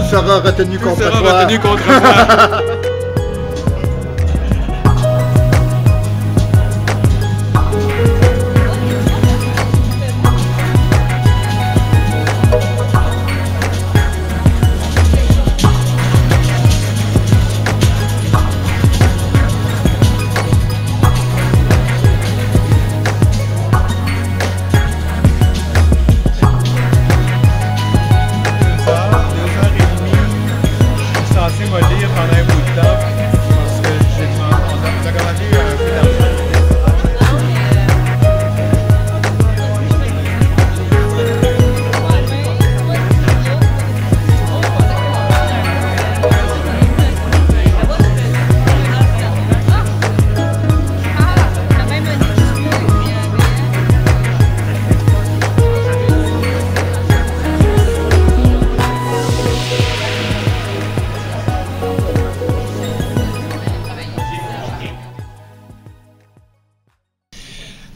sera retenu Tout contre sera toi. retenu contre moi.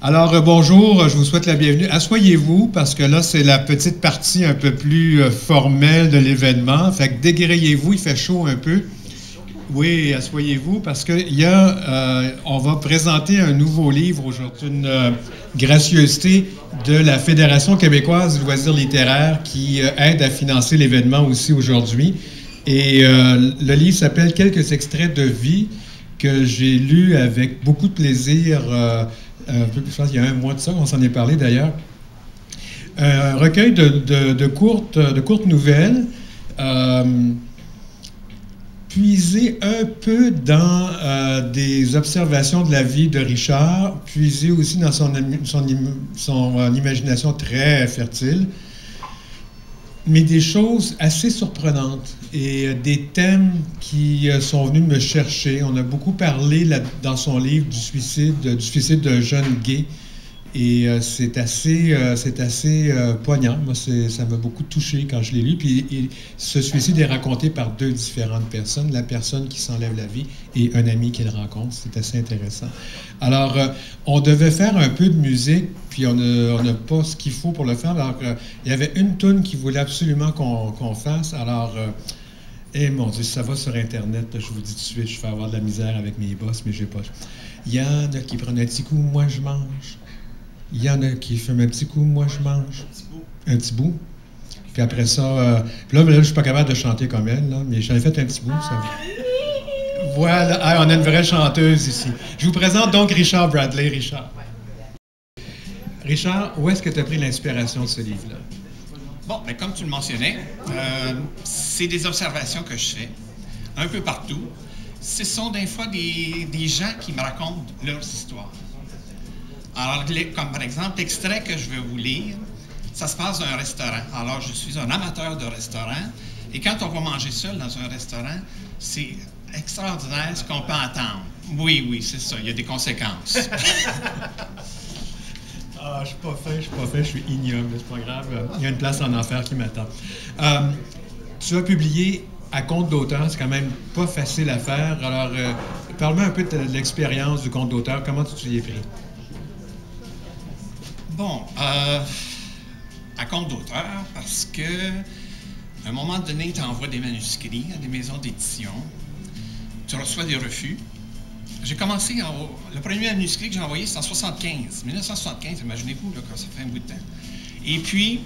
Alors, bonjour, je vous souhaite la bienvenue. Asseyez-vous, parce que là, c'est la petite partie un peu plus formelle de l'événement. Fait que dégrayez-vous, il fait chaud un peu. Oui, asseyez-vous, parce que on va présenter un nouveau livre aujourd'hui, une gracieuseté de la Fédération québécoise du loisir littéraire qui aide à financer l'événement aussi aujourd'hui. Et le livre s'appelle « Quelques extraits de vie » que j'ai lu avec beaucoup de plaisir. Je pense qu'il y a un mois de ça, on s'en est parlé d'ailleurs. Un recueil de courtes nouvelles, puisé un peu dans des observations de la vie de Richard, puisé aussi dans son imagination très fertile, mais des choses assez surprenantes et des thèmes qui sont venus me chercher. On a beaucoup parlé dans son livre du suicide d'un jeune gay, et c'est assez poignant. Moi, ça m'a beaucoup touché quand je l'ai lu. Puis ce suicide est raconté par deux différentes personnes, la personne qui s'enlève la vie et un ami qu'il rencontre. C'est assez intéressant. Alors, on devait faire un peu de musique, puis on n'a pas ce qu'il faut pour le faire. Alors, il y avait une toune qui voulait absolument qu'on fasse. Alors, mon Dieu, ça va sur Internet, je vous dis tout de suite, je vais avoir de la misère avec mes boss, mais j'ai pas. Il y en a qui prennent un petit coup, moi je mange. Il y en a qui fument un petit coup, moi je mange. Un petit bout. Puis après ça, puis là, je suis pas capable de chanter comme elle, là, mais j'en ai fait un petit bout. Ça. Voilà, ah, on a une vraie chanteuse ici. Je vous présente donc Richard Bradley. Richard, où est-ce que tu as pris l'inspiration de ce livre-là? Bon, mais comme tu le mentionnais, c'est des observations que je fais un peu partout. Ce sont des fois des gens qui me racontent leurs histoires. Alors, comme par exemple, l'extrait que je vais vous lire, ça se passe dans un restaurant. Alors, je suis un amateur de restaurant, et quand on va manger seul dans un restaurant, c'est extraordinaire ce qu'on peut entendre. Oui, c'est ça, il y a des conséquences. Ah, je suis pas fait, je suis ignoble, c'est pas grave. Il y a une place en enfer qui m'attend. Tu as publié à compte d'auteur, c'est quand même pas facile à faire. Alors, parle-moi un peu de l'expérience du compte d'auteur, comment tu t'y es pris? Bon, à compte d'auteur, parce que à un moment donné, tu envoies des manuscrits à des maisons d'édition, tu reçois des refus. J'ai commencé, le premier manuscrit que j'ai envoyé, c'est en 1975, imaginez-vous, là, quand ça fait un bout de temps. Et puis,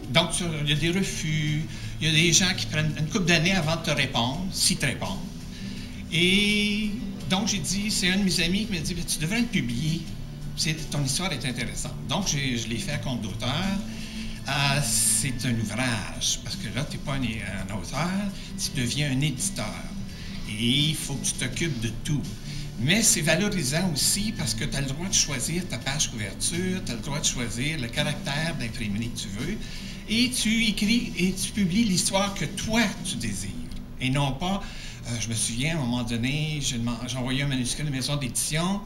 donc, il y a des refus, il y a des gens qui prennent une couple d'années avant de te répondre, si te répondent. Et donc, j'ai dit, c'est un de mes amis qui m'a dit, tu devrais le publier. Ton histoire est intéressante. Donc, je l'ai fait à compte d'auteur. C'est un ouvrage, parce que là, tu n'es pas un auteur, tu deviens un éditeur. Et il faut que tu t'occupes de tout. Mais c'est valorisant aussi parce que tu as le droit de choisir ta page couverture, tu as le droit de choisir le caractère d'imprimerie que tu veux, et tu écris et tu publies l'histoire que toi, tu désires. Et non pas, je me souviens, à un moment donné, j'ai envoyé un manuscrit de maison d'édition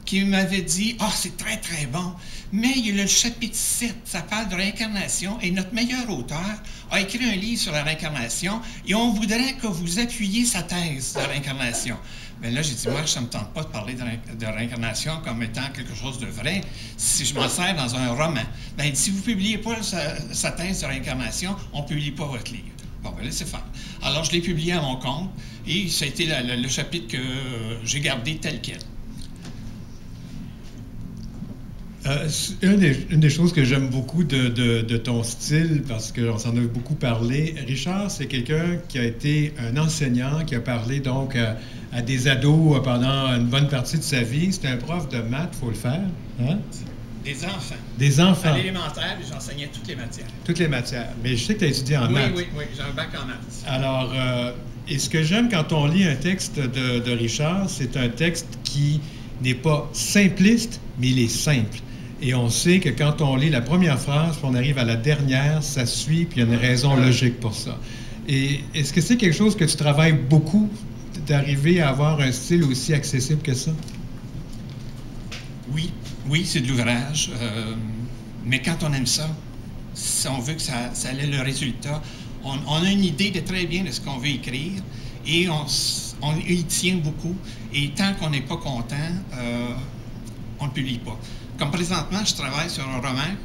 qui m'avait dit « Ah, c'est très, très bon, mais il y a le chapitre 7, ça parle de réincarnation, et notre meilleur auteur a écrit un livre sur la réincarnation, et on voudrait que vous appuyiez sa thèse de réincarnation. » Bien là, j'ai dit « Moi, ça ne me tente pas de parler de réincarnation comme étant quelque chose de vrai, si je m'en sers dans un roman. » Bien, si vous ne publiez pas sa thèse de réincarnation, on ne publie pas votre livre. Bon, ben laissez faire. Alors, je l'ai publié à mon compte et ça a été le chapitre que j'ai gardé tel quel. Une des choses que j'aime beaucoup de ton style, parce qu'on s'en a beaucoup parlé, Richard, c'est quelqu'un qui a été un enseignant, qui a parlé donc à des ados pendant une bonne partie de sa vie. C'est un prof de maths, il faut le faire. Hein? Des enfants. Des enfants. À l'élémentaire, j'enseignais toutes les matières. Toutes les matières. Mais je sais que tu as étudié en maths. Oui, j'ai un bac en maths. Alors, et ce que j'aime quand on lit un texte de Richard, c'est un texte qui n'est pas simpliste, mais il est simple. Et on sait que quand on lit la première phrase, puis on arrive à la dernière, ça suit, puis il y a une raison logique pour ça. Et est-ce que c'est quelque chose que tu travailles beaucoup, d'arriver à avoir un style aussi accessible que ça? Oui, c'est de l'ouvrage. Mais quand on aime ça, si on veut que ça ait le résultat, on a une idée de très bien de ce qu'on veut écrire et on y tient beaucoup. Et tant qu'on n'est pas content, on ne publie pas. Comme présentement, je travaille sur un roman,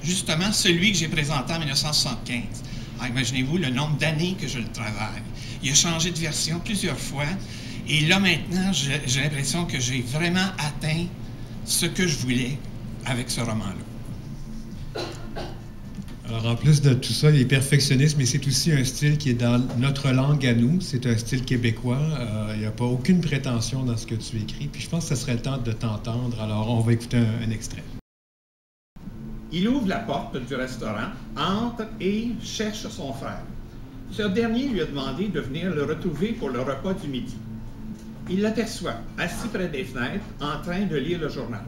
justement celui que j'ai présenté en 1975. Alors, imaginez-vous le nombre d'années que je le travaille. Il a changé de version plusieurs fois. Et là, maintenant, j'ai l'impression que j'ai vraiment atteint ce que je voulais avec ce roman-là. Alors, en plus de tout ça, il est perfectionniste, mais c'est aussi un style qui est dans notre langue à nous. C'est un style québécois. Il n'y a pas aucune prétention dans ce que tu écris. Puis je pense que ce serait le temps de t'entendre. Alors, on va écouter un extrait. Il ouvre la porte du restaurant, entre et cherche son frère. Ce dernier lui a demandé de venir le retrouver pour le repas du midi. Il l'aperçoit, assis près des fenêtres, en train de lire le journal.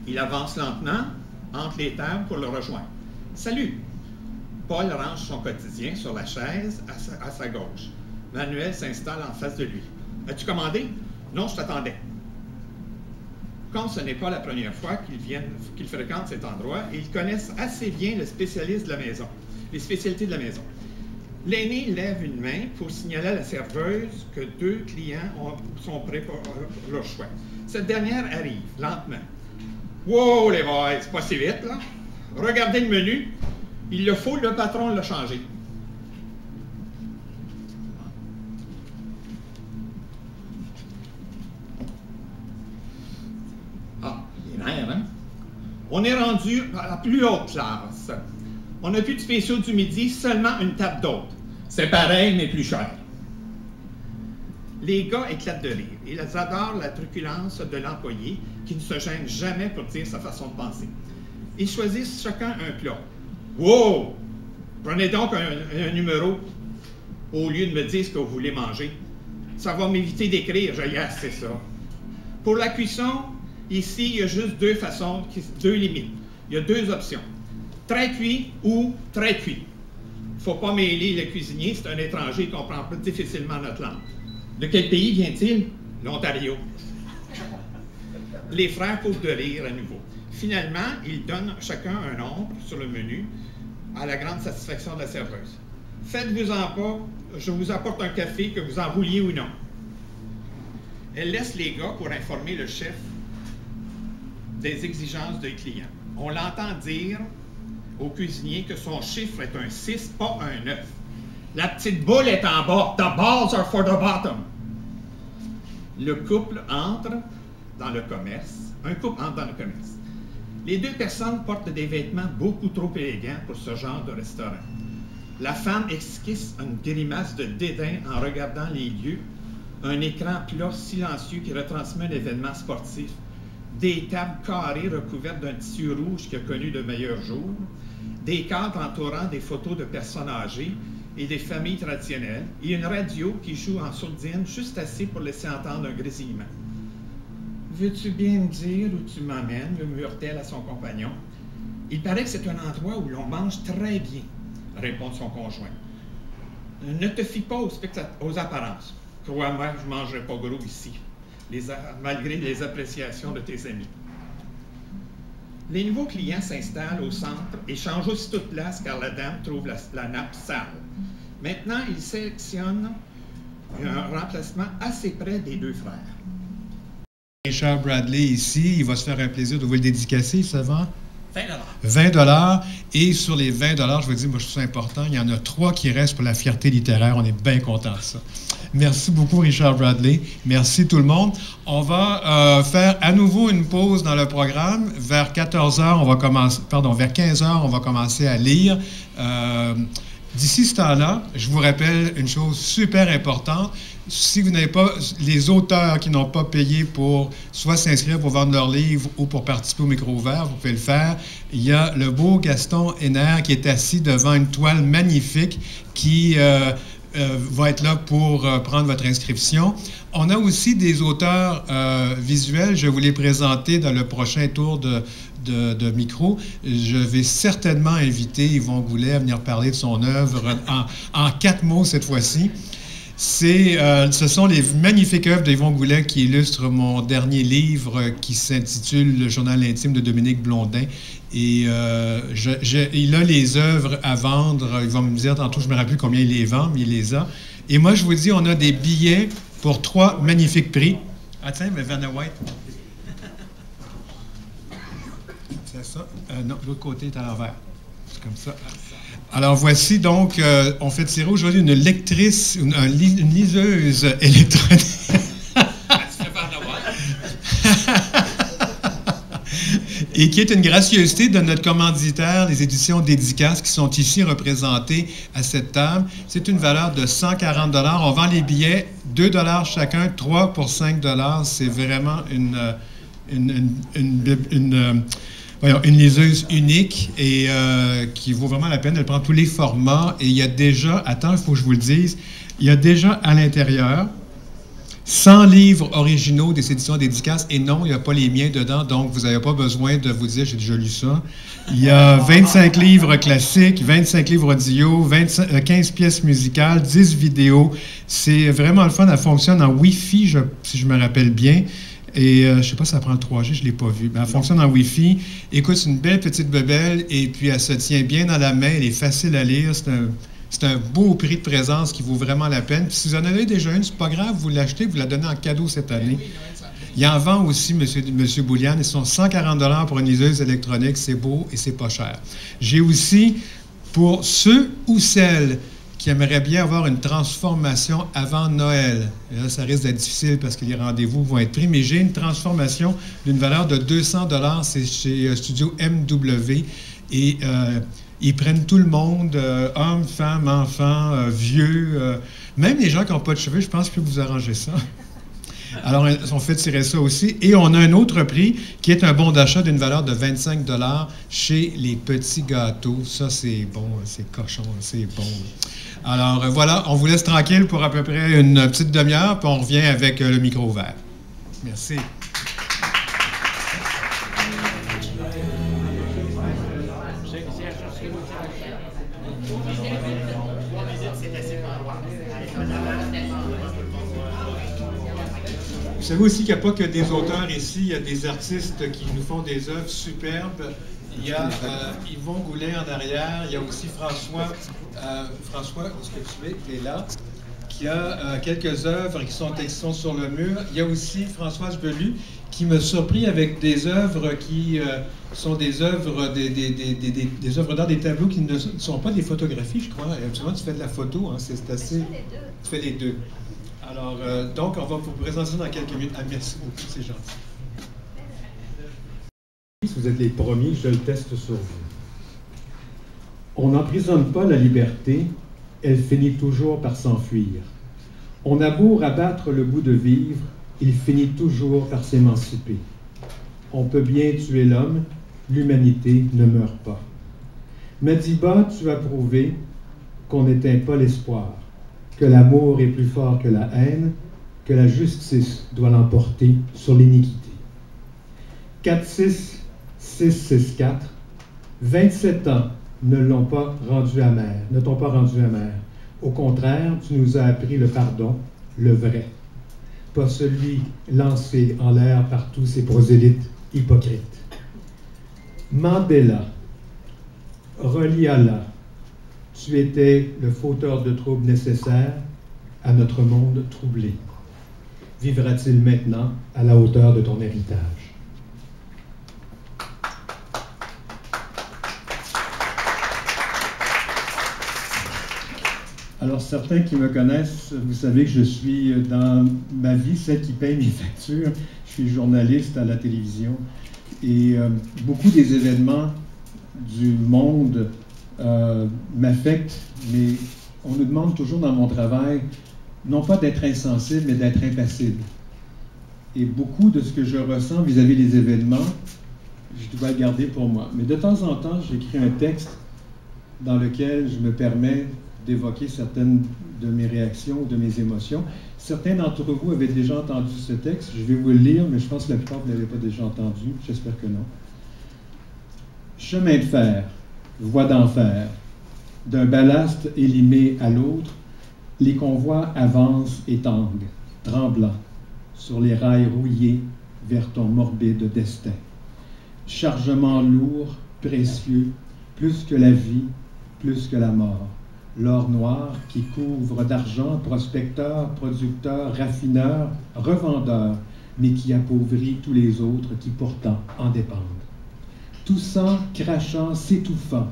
Il avance lentement entre les tables pour le rejoindre. « Salut! » Paul range son quotidien sur la chaise à sa gauche. Manuel s'installe en face de lui. « As-tu commandé? »« Non, je t'attendais. » Comme ce n'est pas la première fois qu'ils fréquentent cet endroit, ils connaissent assez bien le spécialiste de la maison, les spécialités de la maison. L'aîné lève une main pour signaler à la serveuse que 2 clients sont prêts pour leur choix. Cette dernière arrive, lentement. « Wow, les boys, c'est pas si vite, là! Regardez le menu. Il le faut, le patron l'a changé. » Ah, les nerfs, hein? On est rendu à la plus haute classe. On n'a plus de spéciaux du midi, seulement une table d'hôtes. C'est pareil, mais plus cher. Les gars éclatent de rire. Ils adorent la truculence de l'employé qui ne se gêne jamais pour dire sa façon de penser. Ils choisissent chacun un plat. « Wow! Prenez donc un numéro au lieu de me dire ce que vous voulez manger. Ça va m'éviter d'écrire, c'est ça. » Pour la cuisson, ici, il y a juste deux limites. Il y a 2 options. Très cuit ou très cuit. Il ne faut pas mêler le cuisinier, c'est un étranger, il comprend difficilement notre langue. De quel pays vient-il? L'Ontario. Les frères poussent de rire à nouveau. Finalement, ils donnent chacun un nombre sur le menu, à la grande satisfaction de la serveuse. « Faites-vous-en pas, je vous apporte un café, que vous en vouliez ou non. » Elle laisse les gars pour informer le chef des exigences des clients. On l'entend dire au cuisinier que son chiffre est un 6, pas un 9. La petite boule est en bas. The balls are for the bottom. Le couple entre dans le commerce. Un couple entre dans le commerce. Les 2 personnes portent des vêtements beaucoup trop élégants pour ce genre de restaurant. La femme esquisse une grimace de dédain en regardant les lieux. Un écran plat silencieux qui retransmet un événement sportif. Des tables carrées recouvertes d'un tissu rouge qui a connu de meilleurs jours. Des cadres entourant des photos de personnes âgées et des familles traditionnelles. Et une radio qui joue en sourdine juste assez pour laisser entendre un grésillement. « Veux-tu bien me dire où tu m'emmènes » murmure-t-elle à son compagnon. « Il paraît que c'est un endroit où l'on mange très bien » répond son conjoint. « Ne te fie pas aux apparences. Crois-moi, je ne mangerai pas gros ici, malgré les appréciations de tes amis. » Les nouveaux clients s'installent au centre et changent aussitôt de place car la dame trouve la nappe sale. Maintenant, ils sélectionnent un remplacement assez près des 2 frères. Richard Bradley ici, il va se faire un plaisir de vous le dédicacer, ça va? $20. Et sur les $20, je vous dis, moi, je trouve ça important, il y en a 3 qui restent pour la fierté littéraire. On est bien content de ça. Merci beaucoup, Richard Bradley. Merci tout le monde. On va faire à nouveau une pause dans le programme. Vers 14h, on va commencer, pardon, vers 15h, on va commencer à lire. D'ici ce temps-là, je vous rappelle une chose super importante. Si vous n'avez pas les auteurs qui n'ont pas payé pour soit s'inscrire pour vendre leur livre ou pour participer au micro ouvert, vous pouvez le faire. Il y a le beau Gaston Henner qui est assis devant une toile magnifique qui va être là pour prendre votre inscription. On a aussi des auteurs visuels. Je vais vous les présenter dans le prochain tour de micro. Je vais certainement inviter Yvon Goulet à venir parler de son œuvre en 4 mots cette fois-ci. Ce sont les magnifiques œuvres d'Yvon Goulet qui illustrent mon dernier livre qui s'intitule « Le journal intime de Dominique Blondin ». Et il a les œuvres à vendre. Il va me dire tantôt, je ne me rappelle plus combien il les vend, mais il les a. Et moi, je vous dis, on a des billets pour 3 magnifiques prix. Ah tiens, mais Vanna White. C'est ça? Non, l'autre côté est à l'envers. C'est comme ça. Alors voici donc, on fait tirer aujourd'hui une lectrice, une liseuse électronique. Et qui est une gracieuseté de notre commanditaire, les éditions Dédicaces, qui sont ici représentées à cette table. C'est une valeur de 140 $. On vend les billets 2 $ chacun, 3 pour 5 $. C'est vraiment une liseuse unique et qui vaut vraiment la peine. Elle prend tous les formats et il y a déjà, attends, il faut que je vous le dise, il y a déjà à l'intérieur 100 livres originaux des éditions Dédicaces et non, il n'y a pas les miens dedans, donc vous n'avez pas besoin de vous dire « j'ai déjà lu ça ». Il y a 25 livres classiques, 25 livres audio, 15 pièces musicales, 10 vidéos. C'est vraiment le fun, elle fonctionne en Wi-Fi, si je me rappelle bien. Et je ne sais pas si ça prend le 3G, je ne l'ai pas vu. Mais elle fonctionne en Wi-Fi. Écoute, c'est une belle petite bebelle et puis elle se tient bien dans la main. Elle est facile à lire. C'est un beau prix de présence qui vaut vraiment la peine. Puis si vous en avez déjà une, c'est pas grave, vous l'achetez, vous la donnez en cadeau cette année. Il en vend aussi, M. Boulian. Ils sont 140 $ pour une liseuse électronique. C'est beau et c'est pas cher. J'ai aussi, pour ceux ou celles qui aimerait bien avoir une transformation avant Noël. Et là, ça risque d'être difficile parce que les rendez-vous vont être pris, mais j'ai une transformation d'une valeur de 200 $. C'est chez Studio MW. Et ils prennent tout le monde, hommes, femmes, enfants, vieux, même les gens qui n'ont pas de cheveux, je pense que vous arrangez ça. Alors, on fait tirer ça aussi. Et on a un autre prix qui est un bon d'achat d'une valeur de 25 $ chez Les Petits Gâteaux. Ça, c'est bon, c'est cochon, c'est bon. Alors, voilà, on vous laisse tranquille pour à peu près une petite demi-heure, puis on revient avec le micro ouvert. Merci. Vous savez aussi qu'il n'y a pas que des auteurs ici, il y a des artistes qui nous font des œuvres superbes. Il y a Yvon Goulet en arrière, il y a aussi François, où est-ce que tu es? Il est là, qui a quelques œuvres qui sont sur le mur. Il y a aussi Françoise Belu qui me surprit avec des œuvres qui sont des œuvres, des œuvres d'art, des tableaux qui ne sont pas des photographies, je crois. Absolument, tu fais de la photo, hein, c'est assez... Tu fais les deux. Alors, donc, on va vous présenter ça dans quelques minutes. Ah, merci beaucoup, c'est gentil. Vous êtes les premiers, je le teste sur vous. On n'emprisonne pas la liberté, elle finit toujours par s'enfuir. On a beau rabattre le goût de vivre, il finit toujours par s'émanciper. On peut bien tuer l'homme, l'humanité ne meurt pas. Madiba, tu as prouvé qu'on n'éteint pas l'espoir, que l'amour est plus fort que la haine, que la justice doit l'emporter sur l'iniquité. 4-6-6-6-4, 27 ans ne l'ont pas rendu amer, ne t'ont pas rendu amer. Au contraire, tu nous as appris le pardon, le vrai, pas celui lancé en l'air par tous ces prosélytes hypocrites. Mandela, relie Allah, tu étais le fauteur de troubles nécessaires à notre monde troublé. Vivra-t-il maintenant à la hauteur de ton héritage? Alors, certains qui me connaissent, vous savez que je suis dans ma vie celle qui paye mes factures. Je suis journaliste à la télévision et beaucoup des événements du monde m'affectent, mais on nous demande toujours dans mon travail, non pas d'être insensible, mais d'être impassible. Et beaucoup de ce que je ressens vis-à-vis des événements, je dois le garder pour moi. Mais de temps en temps, j'écris un texte dans lequel je me permets d'évoquer certaines de mes réactions ou de mes émotions. Certains d'entre vous avaient déjà entendu ce texte. Je vais vous le lire, mais je pense que la plupart ne l'avaient pas déjà entendu. J'espère que non. Chemin de fer, voie d'enfer, d'un ballast élimé à l'autre, les convois avancent et tanguent, tremblants, sur les rails rouillés vers ton morbide destin. Chargement lourd, précieux, plus que la vie, plus que la mort. L'or noir qui couvre d'argent, prospecteur, producteur, raffineur, revendeur, mais qui appauvrit tous les autres qui pourtant en dépendent. Toussant, crachant, s'étouffant,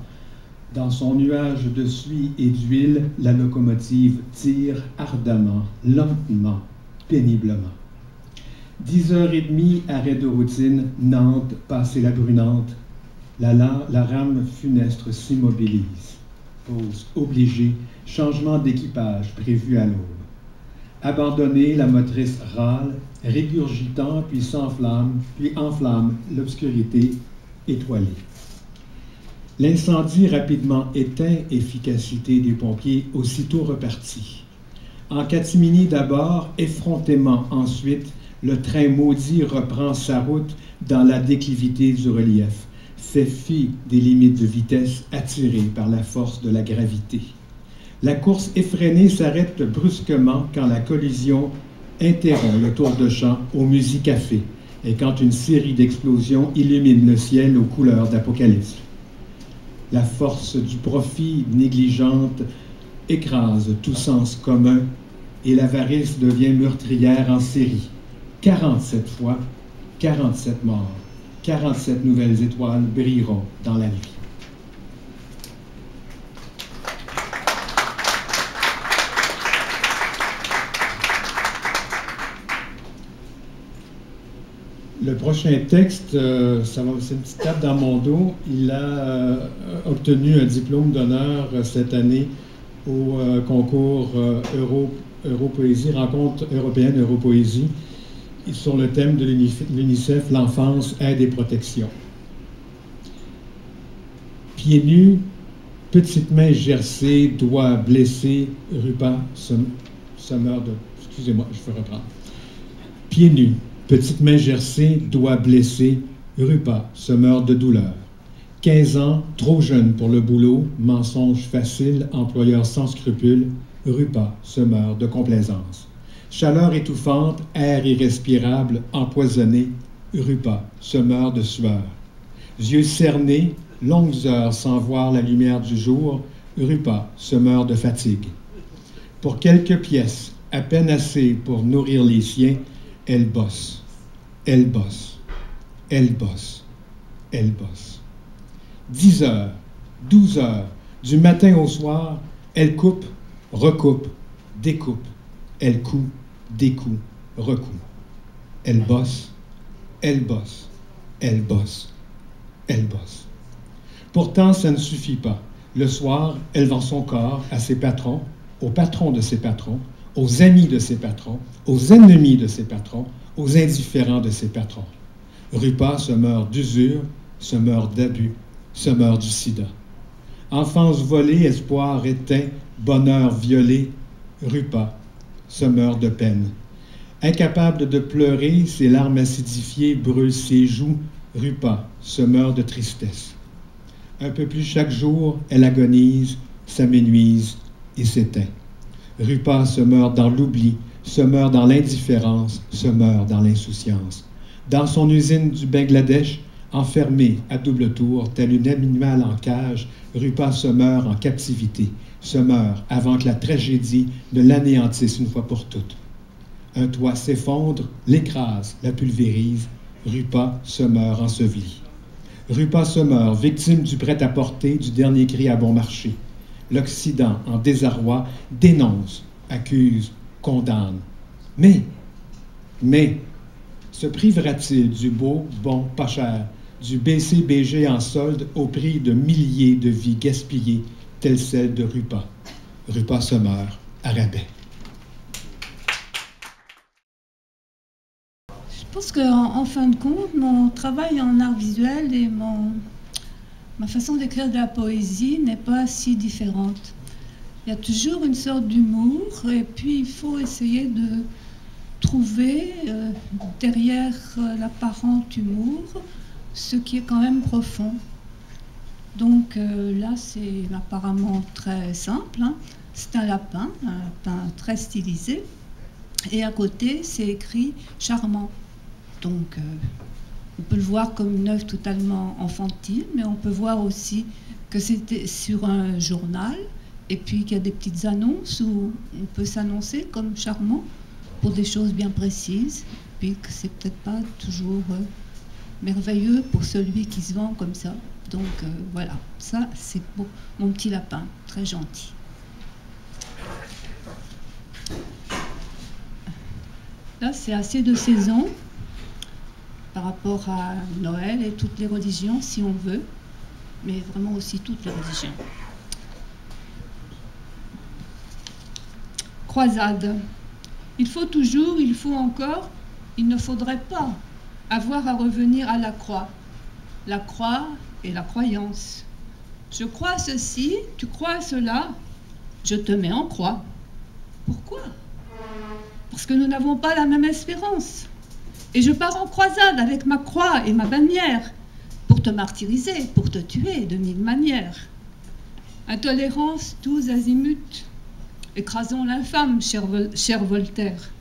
dans son nuage de suie et d'huile, la locomotive tire ardemment, lentement, péniblement. 10h30, arrêt de routine, Nantes, passé la brunante, la rame funestre s'immobilise. Pause obligée, changement d'équipage prévu à l'aube. Abandonnée, la motrice râle, régurgitant, puis s'enflamme, puis enflamme l'obscurité étoilée. L'incendie rapidement éteint, efficacité des pompiers aussitôt reparti. En catimini d'abord, effrontément ensuite, le train maudit reprend sa route dans la déclivité du relief, fait fi des limites de vitesse attirées par la force de la gravité. La course effrénée s'arrête brusquement quand la collision interrompt le tour de chant au Musicafé et quand une série d'explosions illumine le ciel aux couleurs d'Apocalypse. La force du profit négligente écrase tout sens commun et l'avarice devient meurtrière en série. 47 fois, 47 morts. 47 nouvelles étoiles brilleront dans la nuit. Le prochain texte, c'est une petite tape dans mon dos. Il a obtenu un diplôme d'honneur cette année au concours Europoésie, Rencontre européenne Europoésie, sur le thème de l'UNICEF, l'enfance, aide et protection. Pieds nus, petites mains gercées, doigts blessés, Rupa se meurt de... Excusez-moi, je vais reprendre. Pieds nus, petites mains gercées, doigts blessés, Rupa se meurt de douleur. 15 ans, trop jeune pour le boulot, mensonge facile, employeur sans scrupules, Rupa se meurt de complaisance. Chaleur étouffante, air irrespirable, empoisonné, Rupa se meurt de sueur. Yeux cernés, longues heures sans voir la lumière du jour, Rupa se meurt de fatigue. Pour quelques pièces, à peine assez pour nourrir les siens, elle bosse, elle bosse, elle bosse, elle bosse. 10 heures, 12 heures, du matin au soir, elle coupe, recoupe, découpe, elle coupe, découpe, recoupe. Elle bosse, elle bosse, elle bosse, elle bosse. Pourtant, ça ne suffit pas. Le soir, elle vend son corps à ses patrons, aux patrons de ses patrons, aux amis de ses patrons, aux ennemis de ses patrons, aux indifférents de ses patrons. Rupa se meurt d'usure, se meurt d'abus, se meurt du sida. Enfance volée, espoir éteint, bonheur violé, Rupa se meurt de peine. Incapable de pleurer, ses larmes acidifiées brûlent ses joues, Rupa se meurt de tristesse. Un peu plus chaque jour, elle agonise, s'amenuise et s'éteint. Rupa se meurt dans l'oubli, se meurt dans l'indifférence, se meurt dans l'insouciance. Dans son usine du Bangladesh, enfermée à double tour, tel une animale en cage, Rupa se meurt en captivité, se meurt avant que la tragédie ne l'anéantisse une fois pour toutes. Un toit s'effondre, l'écrase, la pulvérise, Rupa se meurt enseveli. Rupa se meurt, victime du prêt-à-porter, du dernier cri à bon marché. L'Occident, en désarroi, dénonce, accuse, condamne. Mais, se privera-t-il du beau, bon, pas cher, du BCBG en solde au prix de milliers de vies gaspillées, telle celle de Rupa? Rupa se meurt à rabais. Je pense qu'en fin de compte, mon travail en art visuel et ma façon d'écrire de la poésie n'est pas si différente. Il y a toujours une sorte d'humour et puis il faut essayer de trouver derrière l'apparent humour ce qui est quand même profond. Donc là, c'est apparemment très simple, hein. C'est un lapin très stylisé et à côté, c'est écrit « charmant ». Donc, on peut le voir comme une œuvre totalement enfantine, mais on peut voir aussi que c'était sur un journal, et puis qu'il y a des petites annonces où on peut s'annoncer comme charmant pour des choses bien précises, puis que c'est peut-être pas toujours merveilleux pour celui qui se vend comme ça. Donc, voilà, ça, c'est pour mon petit lapin, très gentil. Là, c'est assez de saison par rapport à Noël et toutes les religions, si on veut, mais vraiment aussi toutes les religions. Croisade. Il faut toujours, il faut encore, il ne faudrait pas avoir à revenir à la croix. La croix et la croyance. Je crois à ceci, tu crois à cela, je te mets en croix. Pourquoi? Parce que nous n'avons pas la même espérance. Et je pars en croisade avec ma croix et ma bannière pour te martyriser, pour te tuer de mille manières. Intolérance tous azimuts. Écrasons l'infâme, cher Voltaire.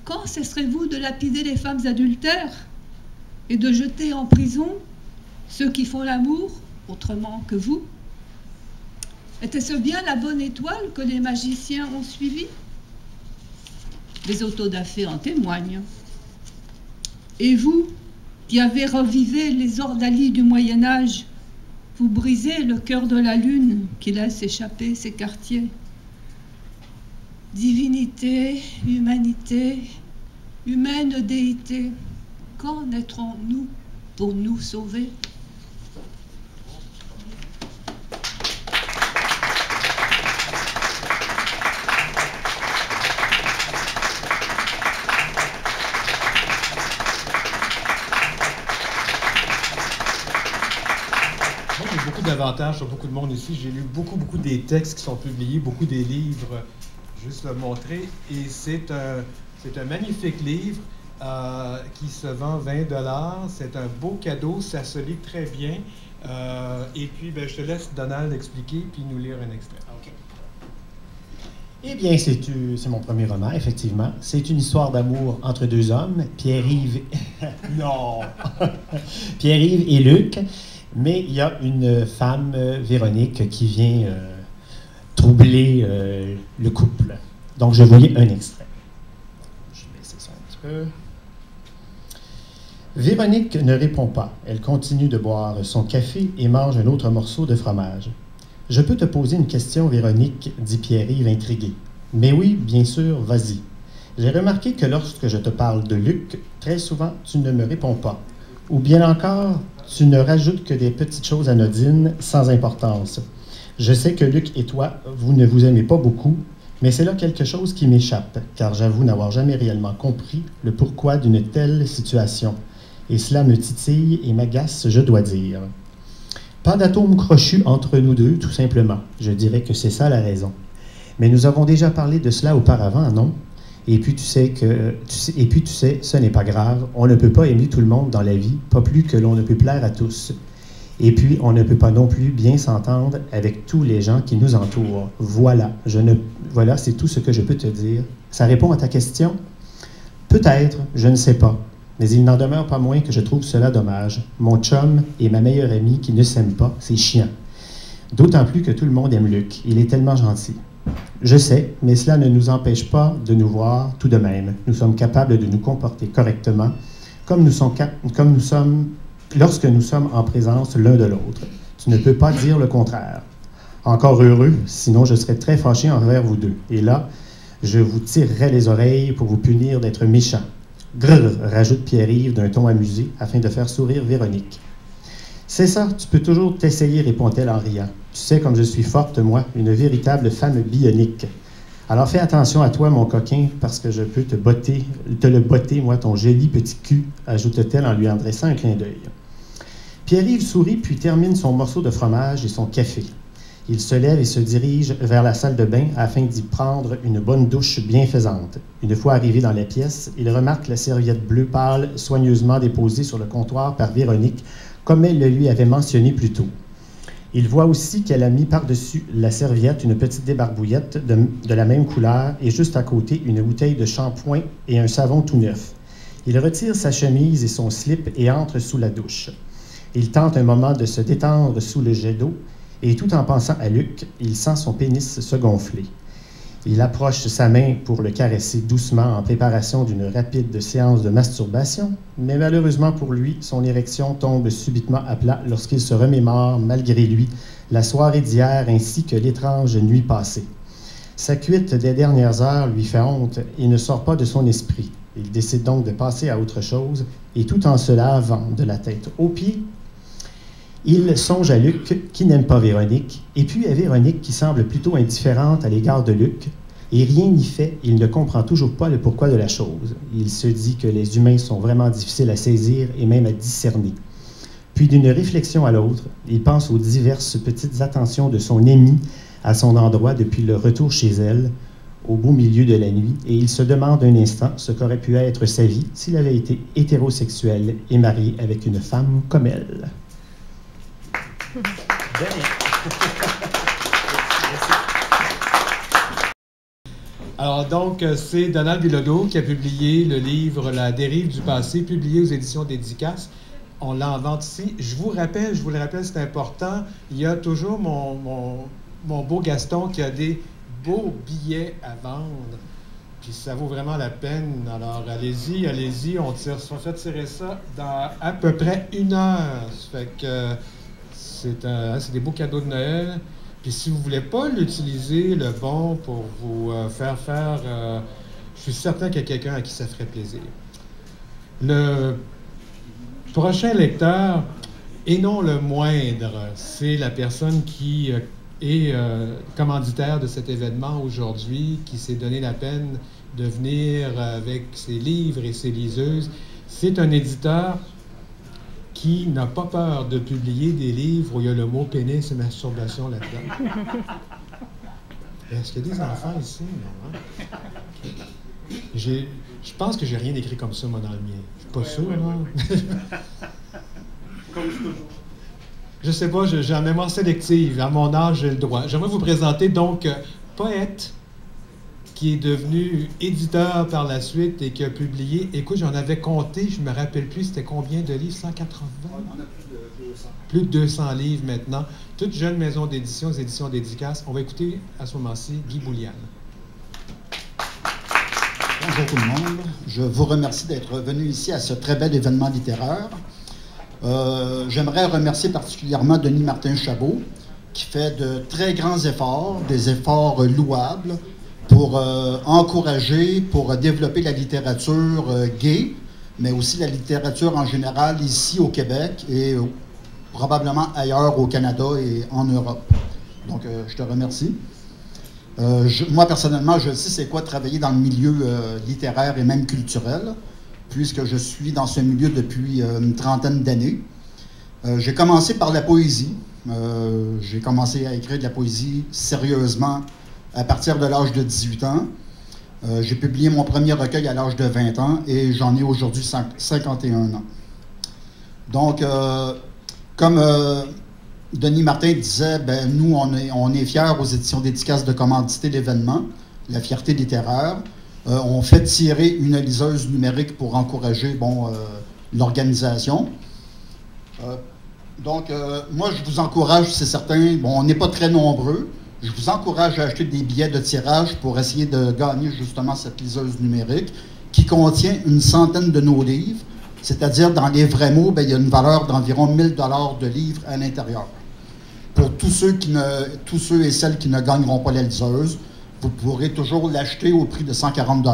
Quand cesserez-vous de lapider les femmes adultères et de jeter en prison ceux qui font l'amour autrement que vous? Était-ce bien la bonne étoile que les magiciens ont suivie? Les autodafés en témoignent. Et vous, qui avez revivé les ordalies du Moyen-Âge, vous brisez le cœur de la lune qui laisse échapper ses quartiers. Divinité, humanité, humaine déité, quand naîtrons-nous pour nous sauver? D'avantages sur beaucoup de monde ici. J'ai lu beaucoup des textes qui sont publiés, beaucoup des livres, juste le montrer. Et c'est un magnifique livre qui se vend 20 $. C'est un beau cadeau, ça se lit très bien. Et puis, ben, je te laisse Donald expliquer puis nous lire un extrait. OK. Eh bien, c'est mon premier roman, effectivement. C'est une histoire d'amour entre deux hommes, Pierre-Yves... non! Pierre-Yves et Luc. Mais il y a une femme, Véronique, qui vient troubler le couple. Donc, je vous lis un extrait. Je vais baisser ça un petit peu. Véronique ne répond pas. Elle continue de boire son café et mange un autre morceau de fromage. « Je peux te poser une question, Véronique, dit Pierre-Yves intrigué. « Mais oui, bien sûr, vas-y. J'ai remarqué que lorsque je te parle de Luc, très souvent, tu ne me réponds pas. Ou bien encore, tu ne rajoutes que des petites choses anodines, sans importance. Je sais que Luc et toi, vous ne vous aimez pas beaucoup, mais c'est là quelque chose qui m'échappe, car j'avoue n'avoir jamais réellement compris le pourquoi d'une telle situation. Et cela me titille et m'agace, je dois dire. Pas d'atome crochu entre nous deux, tout simplement. Je dirais que c'est ça la raison. Mais nous avons déjà parlé de cela auparavant, non? Et puis tu sais, ce n'est pas grave. On ne peut pas aimer tout le monde dans la vie, pas plus que l'on ne peut plaire à tous. Et puis, on ne peut pas non plus bien s'entendre avec tous les gens qui nous entourent. Voilà, c'est tout ce que je peux te dire. Ça répond à ta question? Peut-être, je ne sais pas. Mais il n'en demeure pas moins que je trouve cela dommage. Mon chum et ma meilleure amie qui ne s'aiment pas, c'est chiant. D'autant plus que tout le monde aime Luc. Il est tellement gentil. Je sais, mais cela ne nous empêche pas de nous voir tout de même. Nous sommes capables de nous comporter correctement, comme nous sommes lorsque nous sommes en présence l'un de l'autre. Tu ne peux pas dire le contraire. Encore heureux, sinon je serais très fâché envers vous deux. Et là, je vous tirerais les oreilles pour vous punir d'être méchant. Grrr, rajoute Pierre-Yves d'un ton amusé afin de faire sourire Véronique. C'est ça, tu peux toujours t'essayer, répond-elle en riant. Tu sais comme je suis forte, moi, une véritable femme bionique. Alors fais attention à toi, mon coquin, parce que je peux te le botter, moi, ton joli petit cul, ajoute-t-elle en lui adressant un clin d'œil. Pierre-Yves sourit puis termine son morceau de fromage et son café. Il se lève et se dirige vers la salle de bain afin d'y prendre une bonne douche bienfaisante. Une fois arrivé dans la pièce, il remarque la serviette bleue pâle soigneusement déposée sur le comptoir par Véronique, comme elle le lui avait mentionné plus tôt. Il voit aussi qu'elle a mis par-dessus la serviette une petite débarbouillette de la même couleur et juste à côté une bouteille de shampoing et un savon tout neuf. Il retire sa chemise et son slip et entre sous la douche. Il tente un moment de se détendre sous le jet d'eau et tout en pensant à Luc, il sent son pénis se gonfler. Il approche sa main pour le caresser doucement en préparation d'une rapide séance de masturbation, mais malheureusement pour lui, son érection tombe subitement à plat lorsqu'il se remémore, malgré lui, la soirée d'hier ainsi que l'étrange nuit passée. Sa cuite des dernières heures lui fait honte et ne sort pas de son esprit. Il décide donc de passer à autre chose et tout en se lavant de la tête aux pieds, il songe à Luc, qui n'aime pas Véronique, et puis à Véronique, qui semble plutôt indifférente à l'égard de Luc, et rien n'y fait, il ne comprend toujours pas le pourquoi de la chose. Il se dit que les humains sont vraiment difficiles à saisir et même à discerner. Puis d'une réflexion à l'autre, il pense aux diverses petites attentions de son amie à son endroit depuis le retour chez elle, au beau milieu de la nuit, et il se demande un instant ce qu'aurait pu être sa vie s'il avait été hétérosexuel et marié avec une femme comme elle. Alors donc, c'est Donald Bilodeau qui a publié le livre « La dérive du passé », publié aux éditions Dédicace. On l'a en vente ici. Je vous le rappelle, c'est important, il y a toujours mon beau Gaston qui a des beaux billets à vendre. Puis ça vaut vraiment la peine. Alors allez-y, on fait tirer ça dans à peu près 1 heure. Ça fait que c'est des beaux cadeaux de Noël. Puis si vous ne voulez pas l'utiliser, le bon, pour vous faire, je suis certain qu'il y a quelqu'un à qui ça ferait plaisir. Le prochain lecteur, et non le moindre, c'est la personne qui est commanditaire de cet événement aujourd'hui, qui s'est donné la peine de venir avec ses livres et ses liseuses. C'est un éditeur qui n'a pas peur de publier des livres où il y a le mot pénis et masturbation là-dedans. Est-ce qu'il y a des enfants ici? Non, hein? Je pense que j'ai rien écrit comme ça, moi, dans le mien. Je suis pas sûr, non? Je sais pas, j'ai en mémoire sélective. À mon âge, j'ai le droit. J'aimerais vous présenter donc poète qui est devenu éditeur par la suite et qui a publié, écoute, j'en avais compté, je ne me rappelle plus, c'était combien de livres? 180? On a plus de 200. Plus de 200 livres maintenant. Toute jeune maison d'édition, les éditions Dédicace. On va écouter à ce moment-ci Guy Bouliane. Bonjour tout le monde. Je vous remercie d'être venu ici à ce très bel événement littéraire. J'aimerais remercier particulièrement Denis Martin-Chabot, qui fait de très grands efforts, des efforts louables, pour encourager, pour développer la littérature gay, mais aussi la littérature en général ici au Québec et probablement ailleurs au Canada et en Europe. Donc, je te remercie. Moi, personnellement, je sais c'est quoi travailler dans le milieu littéraire et même culturel, puisque je suis dans ce milieu depuis une trentaine d'années. J'ai commencé par la poésie. J'ai commencé à écrire de la poésie sérieusement à partir de l'âge de 18 ans. J'ai publié mon premier recueil à l'âge de 20 ans et j'en ai aujourd'hui 51 ans. Donc, comme Denis Martin disait, ben, nous, on est fiers aux éditions Dédicace de commanditer l'événement, la fierté littéraire. On fait tirer une liseuse numérique pour encourager l'organisation. Donc, moi, je vous encourage, c'est certain, bon, on n'est pas très nombreux, je vous encourage à acheter des billets de tirage pour essayer de gagner justement cette liseuse numérique qui contient une centaine de nos livres, c'est-à-dire dans les vrais mots, ben, il y a une valeur d'environ 1 000 $ de livres à l'intérieur. pour tous ceux et celles qui ne gagneront pas la liseuse, vous pourrez toujours l'acheter au prix de 140 $.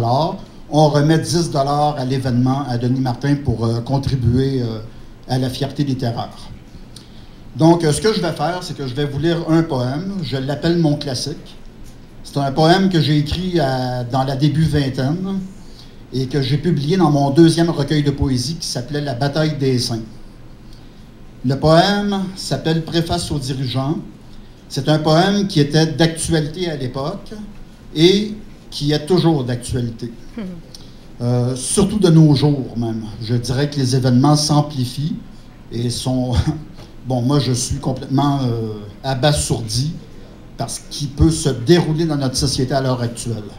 On remet 10 $ à l'événement à Denis Martin pour contribuer à la fierté littéraire. Donc, ce que je vais faire, c'est que je vais vous lire un poème. Je l'appelle mon classique. C'est un poème que j'ai écrit dans la début vingtaine et que j'ai publié dans mon deuxième recueil de poésie qui s'appelait « La bataille des saints ». Le poème s'appelle « Préface aux dirigeants ». C'est un poème qui était d'actualité à l'époque et qui est toujours d'actualité. Surtout de nos jours même. Je dirais que les événements s'amplifient et sont... Bon, moi, je suis complètement abasourdi par ce qui peut se dérouler dans notre société à l'heure actuelle.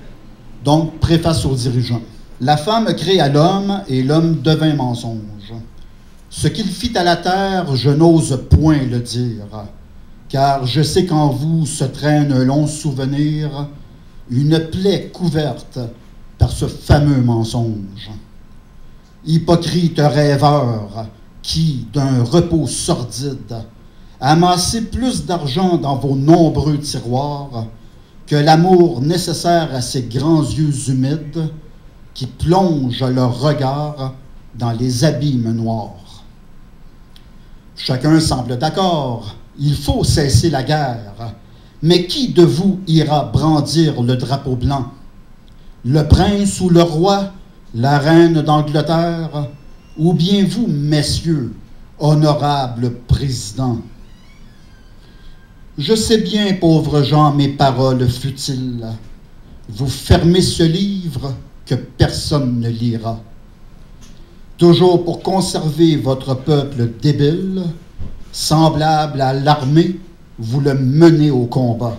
Donc, préface aux dirigeants. La femme créa l'homme et l'homme devint mensonge. Ce qu'il fit à la terre, je n'ose point le dire, car je sais qu'en vous se traîne un long souvenir, une plaie couverte par ce fameux mensonge. Hypocrite rêveur, qui, d'un repos sordide, amassez plus d'argent dans vos nombreux tiroirs que l'amour nécessaire à ces grands yeux humides qui plongent leur regard dans les abîmes noirs. Chacun semble d'accord, il faut cesser la guerre, mais qui de vous ira brandir le drapeau blanc? Le prince ou le roi, la reine d'Angleterre, ou bien vous, messieurs, honorables présidents? Je sais bien, pauvres gens, mes paroles futiles. Vous fermez ce livre que personne ne lira. Toujours pour conserver votre peuple débile, semblable à l'armée, vous le menez au combat.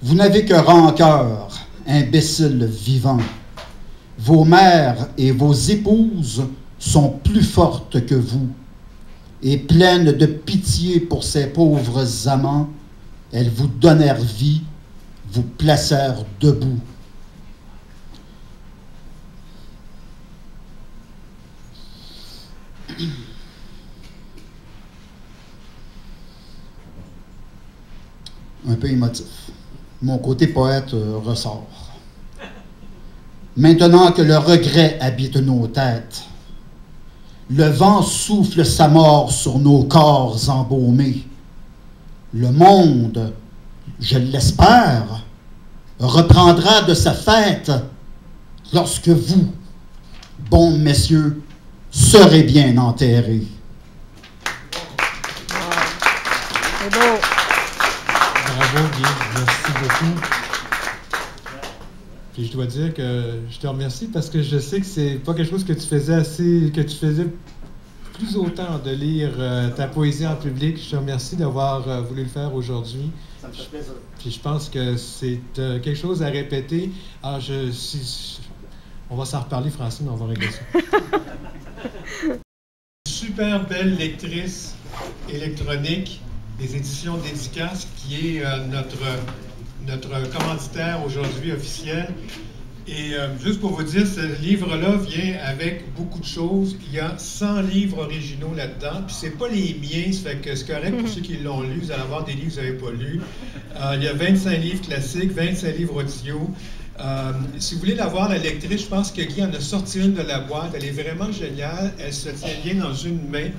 Vous n'avez que rancœur, imbéciles vivants. Vos mères et vos épouses sont plus fortes que vous, et pleines de pitié pour ces pauvres amants, elles vous donnèrent vie, vous placèrent debout. Un peu émotif. Mon côté poète ressort. Maintenant que le regret habite nos têtes, le vent souffle sa mort sur nos corps embaumés. Le monde, je l'espère, reprendra de sa fête lorsque vous, bons messieurs, serez bien enterrés. C'est beau. Bravo, Guy. Merci beaucoup. Puis je dois dire que je te remercie parce que je sais que c'est pas quelque chose que tu faisais plus autant de lire ta poésie en public. Je te remercie d'avoir voulu le faire aujourd'hui. Ça me fait plaisir. Puis je pense que c'est quelque chose à répéter. Alors, on va s'en reparler, Francine, on va régler ça. Super belle lectrice électronique des éditions Dédicace, qui est notre commanditaire aujourd'hui officiel. Et juste pour vous dire, ce livre-là vient avec beaucoup de choses. Il y a 100 livres originaux là-dedans. Puis c'est pas les miens, ça fait que c'est correct pour ceux qui l'ont lu. Vous allez avoir des livres que vous n'avez pas lus. Il y a 25 livres classiques, 25 livres audio. Si vous voulez la voir, la lectrice, je pense que Guy en a sorti une de la boîte. Elle est vraiment géniale. Elle se tient bien dans une main.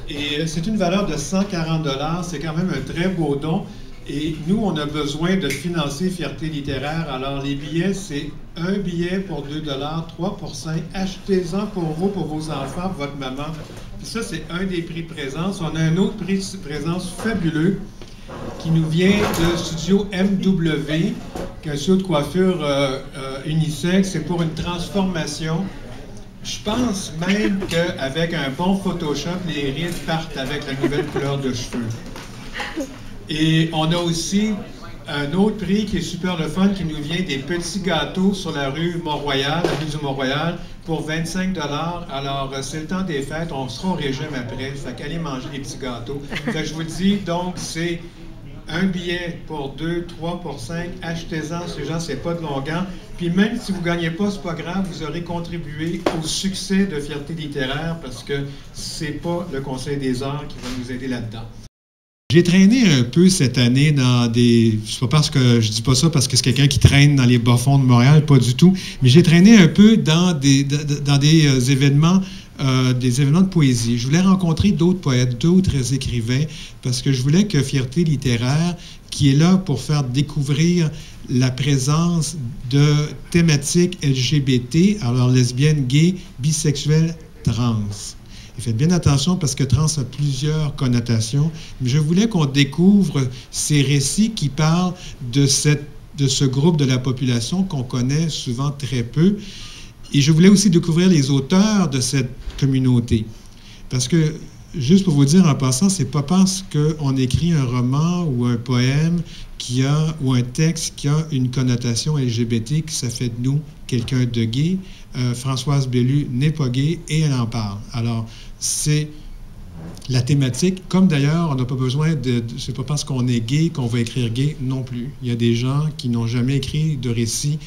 Et c'est une valeur de 140 $. C'est quand même un très beau don. Et nous, on a besoin de financer Fierté littéraire. Alors, les billets, c'est un billet pour 2 $, 3 pour 5. Achetez-en pour vous, pour vos enfants, pour votre maman. Puis ça, c'est un des prix de présence. On a un autre prix de présence fabuleux qui nous vient de Studio MW, qui est un studio de coiffure unisexe. C'est pour une transformation. Je pense même qu'avec un bon Photoshop, les rides partent avec la nouvelle couleur de cheveux. Et on a aussi un autre prix qui est super le fun, qui nous vient des petits gâteaux sur la rue Mont-Royal, la rue du Mont-Royal, pour 25 $. Alors, c'est le temps des fêtes, on sera au régime après, fait qu'allez manger des petits gâteaux. Fait que je vous dis, donc, c'est un billet pour 2, 3 pour 5. Achetez-en, ces gens, c'est pas de longueur. Puis même si vous ne gagnez pas, c'est pas grave, vous aurez contribué au succès de Fierté littéraire parce que c'est pas le Conseil des arts qui va nous aider là-dedans. J'ai traîné un peu cette année dans des... C'est pas parce que je dis pas ça parce que c'est quelqu'un qui traîne dans les bas-fonds de Montréal, pas du tout, mais j'ai traîné un peu dans des événements de poésie. Je voulais rencontrer d'autres poètes, d'autres écrivains, parce que je voulais que Fierté littéraire, qui est là pour faire découvrir la présence de thématiques LGBT, alors lesbiennes, gays, bisexuelles, trans. Et faites bien attention parce que trans a plusieurs connotations, mais je voulais qu'on découvre ces récits qui parlent de ce groupe de la population qu'on connaît souvent très peu. Et je voulais aussi découvrir les auteurs de cette communauté. Parce que, juste pour vous dire en passant, c'est pas parce qu'on écrit un roman ou un poème ou un texte qui a une connotation LGBT que ça fait de nous quelqu'un de gay. Françoise Bellu n'est pas gay et elle en parle. Alors, c'est la thématique, comme d'ailleurs, on n'a pas besoin c'est pas parce qu'on est gay qu'on va écrire gay non plus. Il y a des gens qui n'ont jamais écrit de récits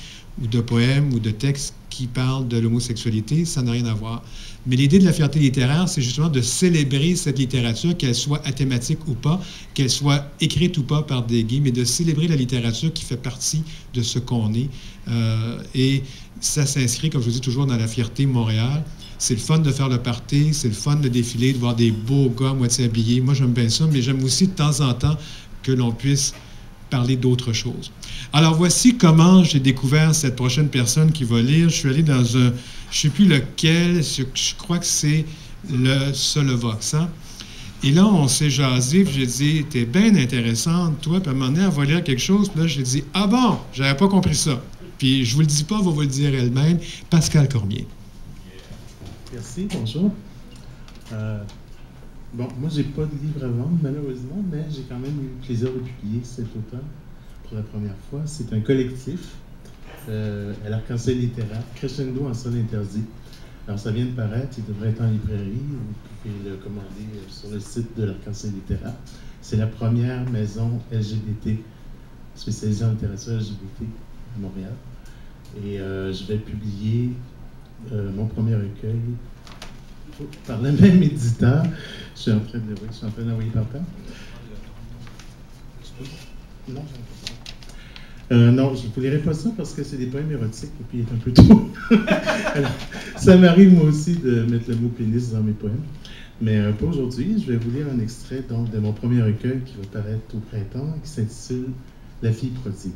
ou de poèmes ou de textes qui parlent de l'homosexualité, ça n'a rien à voir. Mais l'idée de la fierté littéraire, c'est justement de célébrer cette littérature, qu'elle soit athématique ou pas, qu'elle soit écrite ou pas par des gays, mais de célébrer la littérature qui fait partie de ce qu'on est. Et ça s'inscrit, comme je vous dis toujours, dans la fierté Montréal. C'est le fun de faire le party, c'est le fun de défiler, de voir des beaux gars moitié habillés. Moi, j'aime bien ça, mais j'aime aussi de temps en temps que l'on puisse parler d'autres choses. Alors, voici comment j'ai découvert cette prochaine personne qui va lire. Je suis allé dans un... Je ne sais plus lequel, je crois que c'est le Solovox. Hein? Et là, on s'est jasé, puis j'ai dit, t'es bien intéressante, toi, puis à un moment donné, elle va lire quelque chose, puis là, j'ai dit, ah bon, j'avais pas compris ça. Puis je vous le dis pas, elle va vous le dire elle-même, Pascale Cormier. Merci, bonjour. Bon, moi, j'ai pas de livre à vendre, malheureusement, mais j'ai quand même eu le plaisir de publier cet automne pour la première fois. C'est un collectif à l'Arc-en-Ciel littéraire, Crescendo en sol interdit. Alors, ça vient de paraître, il devrait être en librairie, vous pouvez le commander sur le site de l'Arc-en-Ciel littéraire. C'est la première maison LGBT spécialisée en littérature LGBT à Montréal. Et je vais publier mon premier recueil par le même éditeur. Je suis en train d'envoyer par terre. Non, non, je ne vous lirai pas ça parce que c'est des poèmes érotiques et puis il est un peu tôt. Alors, ça m'arrive moi aussi de mettre le mot pénis dans mes poèmes. Mais pour aujourd'hui, je vais vous lire un extrait donc, de mon premier recueil qui va paraître au printemps, qui s'intitule La fille prodigue.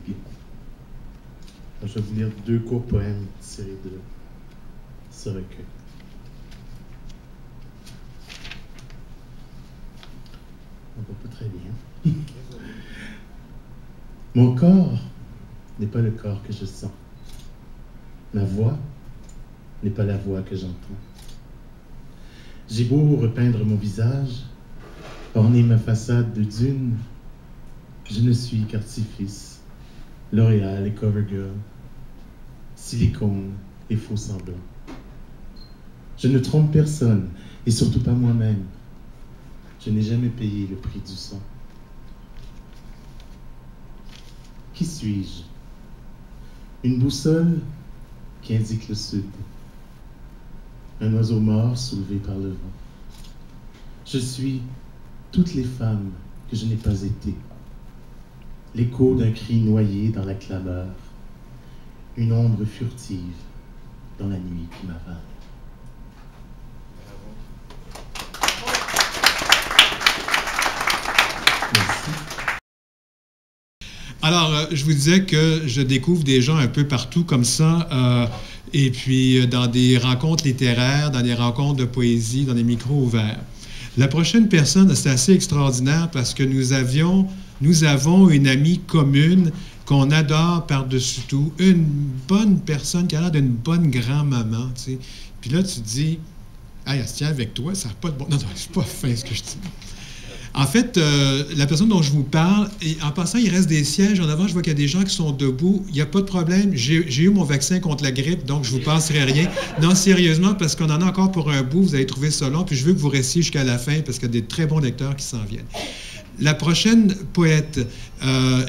Alors, je vais vous lire 2 courts poèmes tirés de ce recueil. On ne voit pas très bien. Mon corps n'est pas le corps que je sens. Ma voix n'est pas la voix que j'entends. J'ai beau repeindre mon visage, orner ma façade de dune, je ne suis qu'artifice, L'Oréal et CoverGirl, silicone et faux semblants. Je ne trompe personne, et surtout pas moi-même. Je n'ai jamais payé le prix du sang. Qui suis-je? Une boussole qui indique le sud. Un oiseau mort soulevé par le vent. Je suis toutes les femmes que je n'ai pas été. L'écho d'un cri noyé dans la clameur. Une ombre furtive dans la nuit qui m'avale. Alors, je vous disais que je découvre des gens un peu partout comme ça, et puis dans des rencontres littéraires, dans des rencontres de poésie, dans des micros ouverts. La prochaine personne, c'est assez extraordinaire parce que nous avons une amie commune qu'on adore par-dessus tout, une bonne personne qui a l'air d'une bonne grand-maman, tu sais. Puis là, tu te dis, « Hey, elle se tient avec toi, ça n'a pas de bon... » Non, c'est pas fin ce que je dis. En fait, la personne dont je vous parle, et en passant, il reste des sièges en avant. Je vois qu'il y a des gens qui sont debout. Il n'y a pas de problème. J'ai eu mon vaccin contre la grippe, donc je ne vous passerai rien. Non, sérieusement, parce qu'on en a encore pour un bout. Vous allez trouver ça long. Puis je veux que vous restiez jusqu'à la fin, parce qu'il y a des très bons lecteurs qui s'en viennent. La prochaine poète,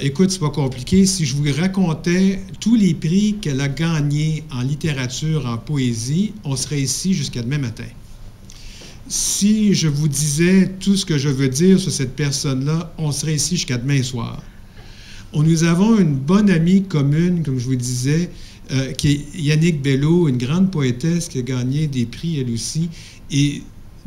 écoute, c'est pas compliqué. Si je vous racontais tous les prix qu'elle a gagnés en littérature, en poésie, on serait ici jusqu'à demain matin. si je vous disais tout ce que je veux dire sur cette personne-là, on serait ici jusqu'à demain soir. Nous avons une bonne amie commune, comme je vous disais, qui est Yannick Bello, une grande poétesse qui a gagné des prix elle aussi. Et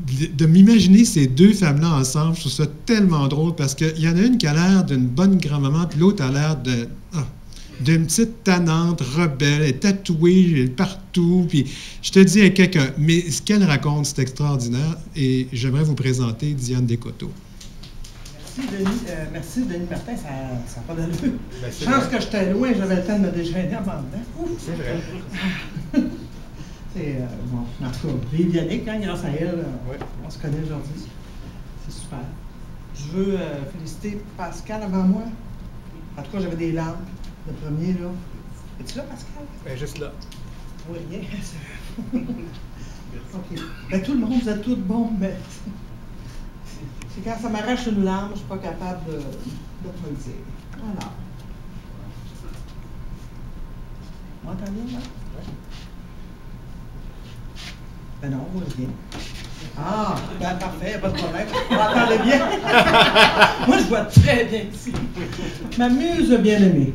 de m'imaginer ces deux femmes-là ensemble, je trouve ça tellement drôle parce qu'il y en a une qui a l'air d'une bonne grand-maman, puis l'autre a l'air d'une petite tannante, rebelle, elle est tatouée, elle est partout, puis je te dis à quelqu'un, mais ce qu'elle raconte, c'est extraordinaire, et j'aimerais vous présenter Diane Descoteaux. Merci, Denis Martin, ça n'a pas d'allure. Je pense que j'étais loin, j'avais le temps de me déjeuner avant dedans. C'est vrai. Bon, en tout cas, vive Yannick, hein, grâce à elle, on se connaît aujourd'hui. C'est super. Je veux féliciter Pascal avant moi. En tout cas, j'avais des larmes. Le premier, là. Es-tu là, Pascal? Ben, juste là. Oui, rien. OK. Ben, tout le monde, vous êtes tous bons, mais c'est quand ça m'arrache une larme, je ne suis pas capable de te le dire. Alors. Vous m'entendez, là? Oui. Ben non, moi, je viens. Ah, ben parfait, pas de problème. Vous m'entendez bien? Moi, je vois très bien ici. Ma muse bien-aimée.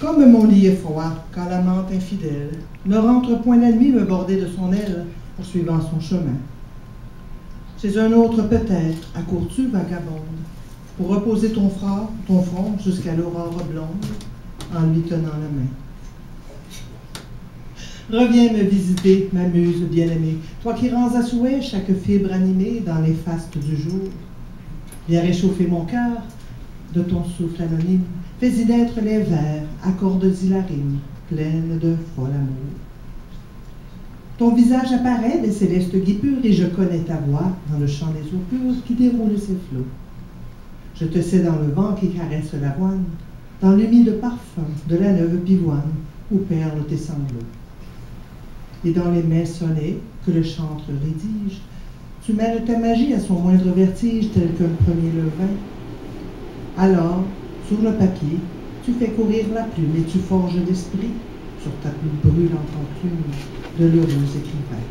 Comme mon lit est froid, quand l'amante infidèle ne rentre point la nuit me border de son aile, poursuivant son chemin. Chez un autre peut-être, accours-tu vagabonde, pour reposer ton front jusqu'à l'aurore blonde, en lui tenant la main. Reviens me visiter, ma muse bien-aimée, toi qui rends à souhait chaque fibre animée dans les fastes du jour. Viens réchauffer mon cœur de ton souffle anonyme, fais-y naître les vers, accorde-y la rime, pleine de fol amour. Ton visage apparaît des célestes guipures et je connais ta voix dans le chant des eaux pures qui déroule ses flots. Je te sais dans le vent qui caresse l'avoine, dans l'humide parfum de la neuve pivoine où perlent tes sanglots. Et dans les mains sonnées que le chantre rédige, tu mêles ta magie à son moindre vertige tel qu'un premier levain. Alors, sur le papier, tu fais courir la plume et tu forges l'esprit sur ta plus brûlante enclume de l'heureux écrivain.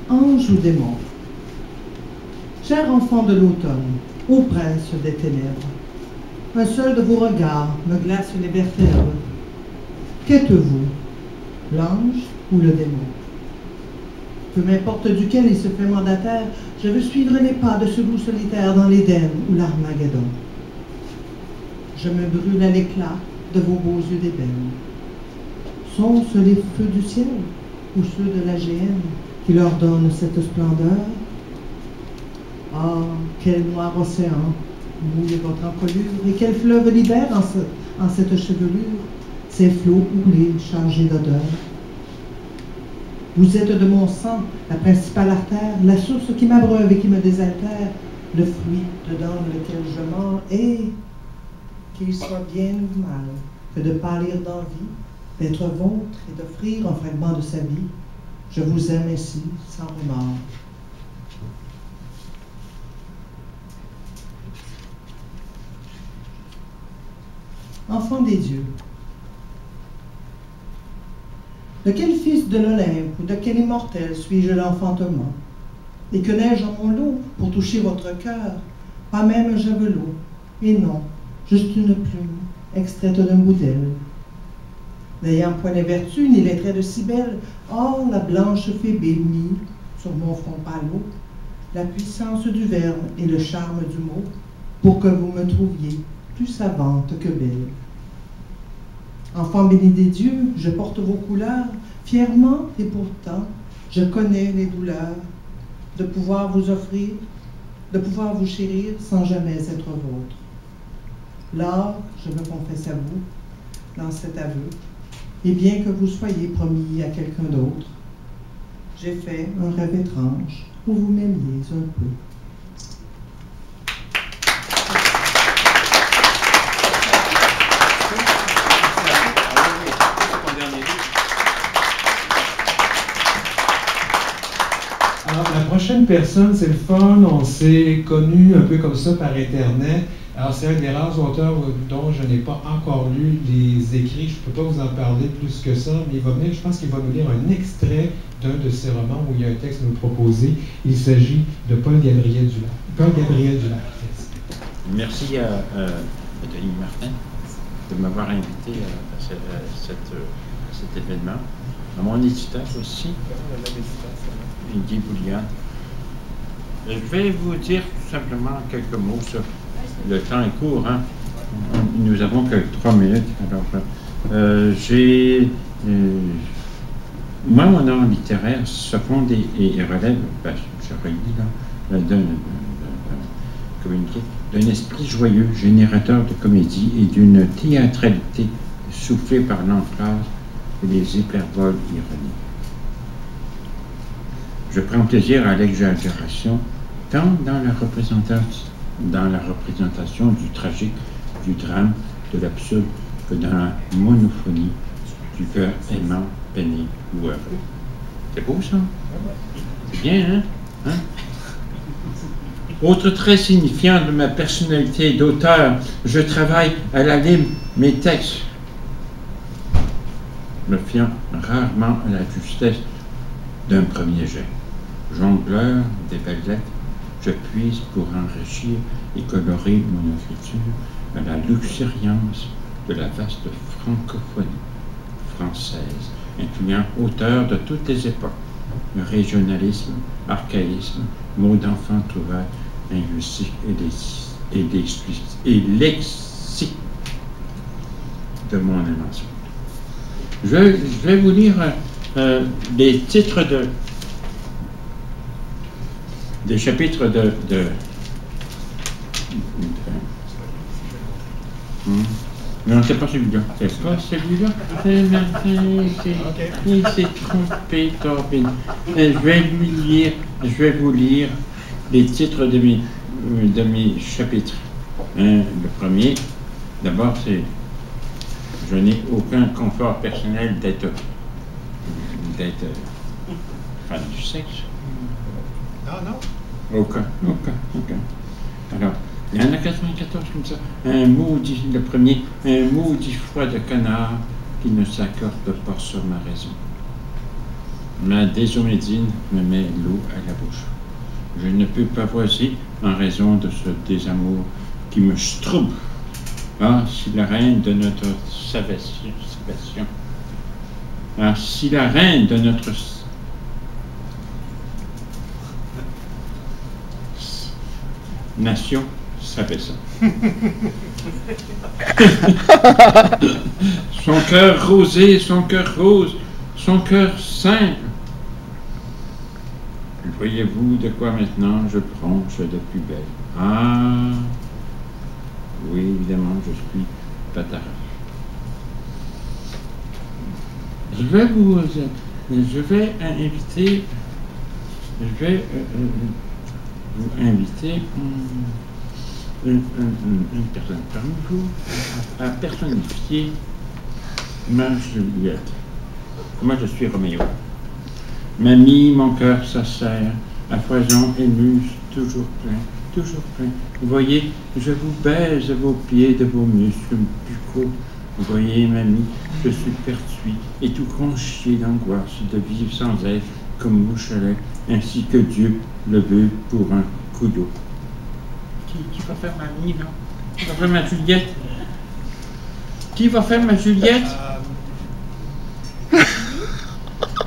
Ange ou démon, cher enfant de l'automne, ô prince des ténèbres, un seul de vos regards me glace les vertèbres. Qu'êtes-vous, l'ange ou le démon? Peu m'importe duquel il se fait mandataire, je veux suivre les pas de ce loup solitaire dans l'Éden ou l'Armageddon. Je me brûle à l'éclat de vos beaux yeux d'ébène. Sont-ce les feux du ciel ou ceux de la géhenne qui leur donnent cette splendeur? Ah, quel noir océan mouille votre encolure, et quel fleuve libère en cette chevelure ces flots houlés chargés d'odeur. Vous êtes de mon sang, la principale artère, la source qui m'abreuve et qui me désaltère, le fruit dedans lequel je mens, et qu'il soit bien ou mal, que de pâlir d'envie, d'être vôtre et d'offrir un fragment de sa vie, je vous aime ainsi, sans remords. Enfant des dieux, de quel fils de l'Olympe ou de quel immortel suis-je l'enfantement? Et que n'ai-je en mon lot pour toucher votre cœur? Pas même un javelot, et non, juste une plume, extraite d'un bout d'aile. N'ayant point les vertus ni les traits de si belle, or la blanche Phébé mit sur mon front pâle la puissance du verbe et le charme du mot, pour que vous me trouviez plus savante que belle. Enfant béni des dieux, je porte vos couleurs fièrement et pourtant je connais les douleurs de pouvoir vous offrir, de pouvoir vous chérir sans jamais être vôtre. Lors, je me confesse à vous, dans cet aveu, et bien que vous soyez promis à quelqu'un d'autre, j'ai fait un rêve étrange où vous m'aimiez un peu. Alors, la prochaine personne, c'est le fun. On s'est connus un peu comme ça par Internet. Alors, c'est un des rares auteurs dont je n'ai pas encore lu les écrits. Je ne peux pas vous en parler plus que ça, mais il va venir, je pense qu'il va nous lire un extrait d'un de ses romans où il y a un texte à nous proposer. Il s'agit de Paul-Gabriel Dulac. Paul-Gabriel Dulac. Merci à Denis Martin de m'avoir invité à cet événement. À mon éditeur aussi, Guy Boulian. Je vais vous dire tout simplement quelques mots sur le temps est court, hein? Nous avons que 3 minutes. Alors, moi, mon art littéraire se fonde et relève, je relis là, d'un esprit joyeux, générateur de comédie et d'une théâtralité soufflée par l'emphase et les hyperboles ironiques. Je prends plaisir à l'exagération, tant dans la représentation du tragique, du drame, de l'absurde, que dans la monophonie du cœur aimant, peiné ou heureux. C'est beau ça? C'est bien, hein? Autre trait signifiant de ma personnalité d'auteur, je travaille à la lime mes textes, me fiant rarement à la justesse d'un premier jet. Jongleur des belles lettres, je puise pour enrichir et colorer mon écriture à la luxuriance de la vaste francophonie française, incluant auteurs de toutes les époques, régionalisme, archaïsme, mots d'enfant trouvailles, linguistique et lexique de mon invention. Je vais vous lire des titres des chapitres non, c'est pas celui-là. C'est pas celui-là. Il s'est trompé, Corbin. Je vais vous lire les titres de mes chapitres. Le premier, d'abord, c'est je n'ai aucun confort personnel d'être fan du sexe. Non. Aucun. Alors, il y en a 94 comme ça. Le premier, un maudit froid de canard qui ne s'accorde pas sur ma raison. Ma désomédine me met l'eau à la bouche. Je ne peux pas voiser en raison de ce désamour qui me trouble. Ah, si la reine de notre salvation. Ah, si la reine de notre nation savait ça. Son cœur rosé, son cœur rose, son cœur simple. Voyez-vous de quoi maintenant je bronche de plus belle? Ah, oui, évidemment, je suis Patara. Je vais vous inviter une personne parmi vous à personnifier ma Juliette. Moi, je suis Roméo. Mamie, mon cœur s'assère, à foison émue, toujours plein. Vous voyez, je vous baise vos pieds de vos muscles buccaux. Vous voyez, mamie, je suis pertuis et tout conchié d'angoisse de vivre sans elle comme Mouchelet, ainsi que Dieu le veut pour un coup d'eau. Qui va faire mamie, là? Qui va faire ma Juliette? Qui va faire ma Juliette?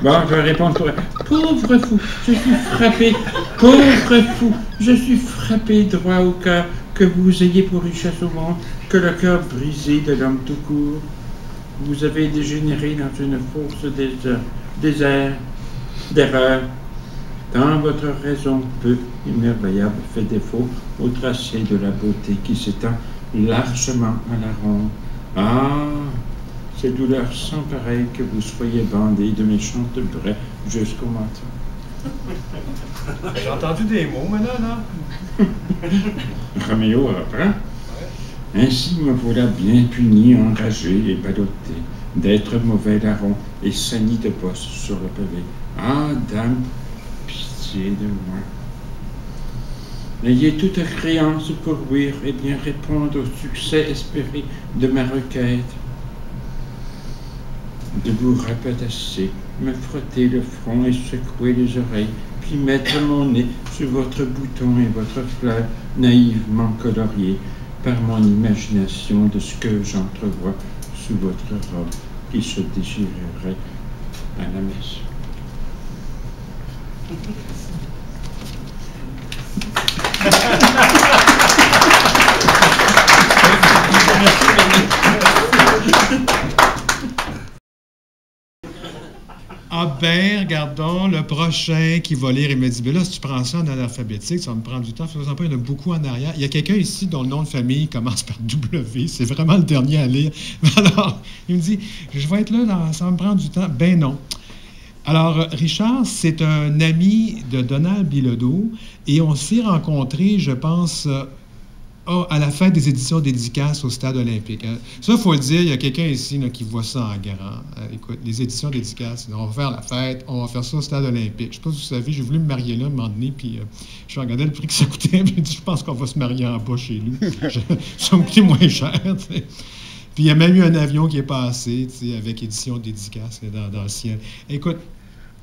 Bon, je vais répondre pour elle. Pauvre fou, je suis frappé. Pauvre fou, je suis frappé droit au cœur que vous ayez pour richesse au monde que le cœur brisé de l'homme tout court. Vous avez dégénéré dans une fausse d'erreur. Tant votre raison peu émerveillable fait défaut au tracé de la beauté qui s'étend largement à la ronde. Ah, ces douleurs sans pareilles que vous soyez bandés de méchantes braies jusqu'au menton. J'ai entendu des mots maintenant, là. Roméo reprend. Ainsi me voilà bien puni, enragé et ballotté, d'être mauvais larron et sani de bosse sur le pavé. Ah, dame, pitié de moi. N'ayez toute créance pour ouïr et bien répondre au succès espéré de ma requête. De vous rapetasser, me frotter le front et secouer les oreilles, puis mettre mon nez sur votre bouton et votre fleur naïvement coloriée par mon imagination de ce que j'entrevois sous votre robe qui se déchirerait à la messe. Ah ben, regardons, le prochain qui va lire, il me dit, ben là, si tu prends ça en alphabétique, ça va me prendre du temps. Faisons pas, il y en a beaucoup en arrière. Il y a quelqu'un ici dont le nom de famille commence par W. C'est vraiment le dernier à lire. Alors, il me dit, je vais être là, ça va me prendre du temps. Ben non. Alors, Richard, c'est un ami de Donald Bilodeau et on s'est rencontrés, je pense, à la fête des éditions dédicaces au Stade olympique. Ça, il faut le dire, il y a quelqu'un ici là, qui voit ça en grand. Écoute, les éditions dédicaces, on va faire la fête, on va faire ça au Stade olympique. Je ne sais pas si vous savez, j'ai voulu me marier là, à un moment donné, puis je regardais le prix que ça coûtait, puis j'ai dit, je pense qu'on va se marier en bas chez nous. Ça me coûtait moins cher, tu sais. Puis il y a même eu un avion qui est passé, tu sais, avec édition dédicace dans le ciel. Écoute,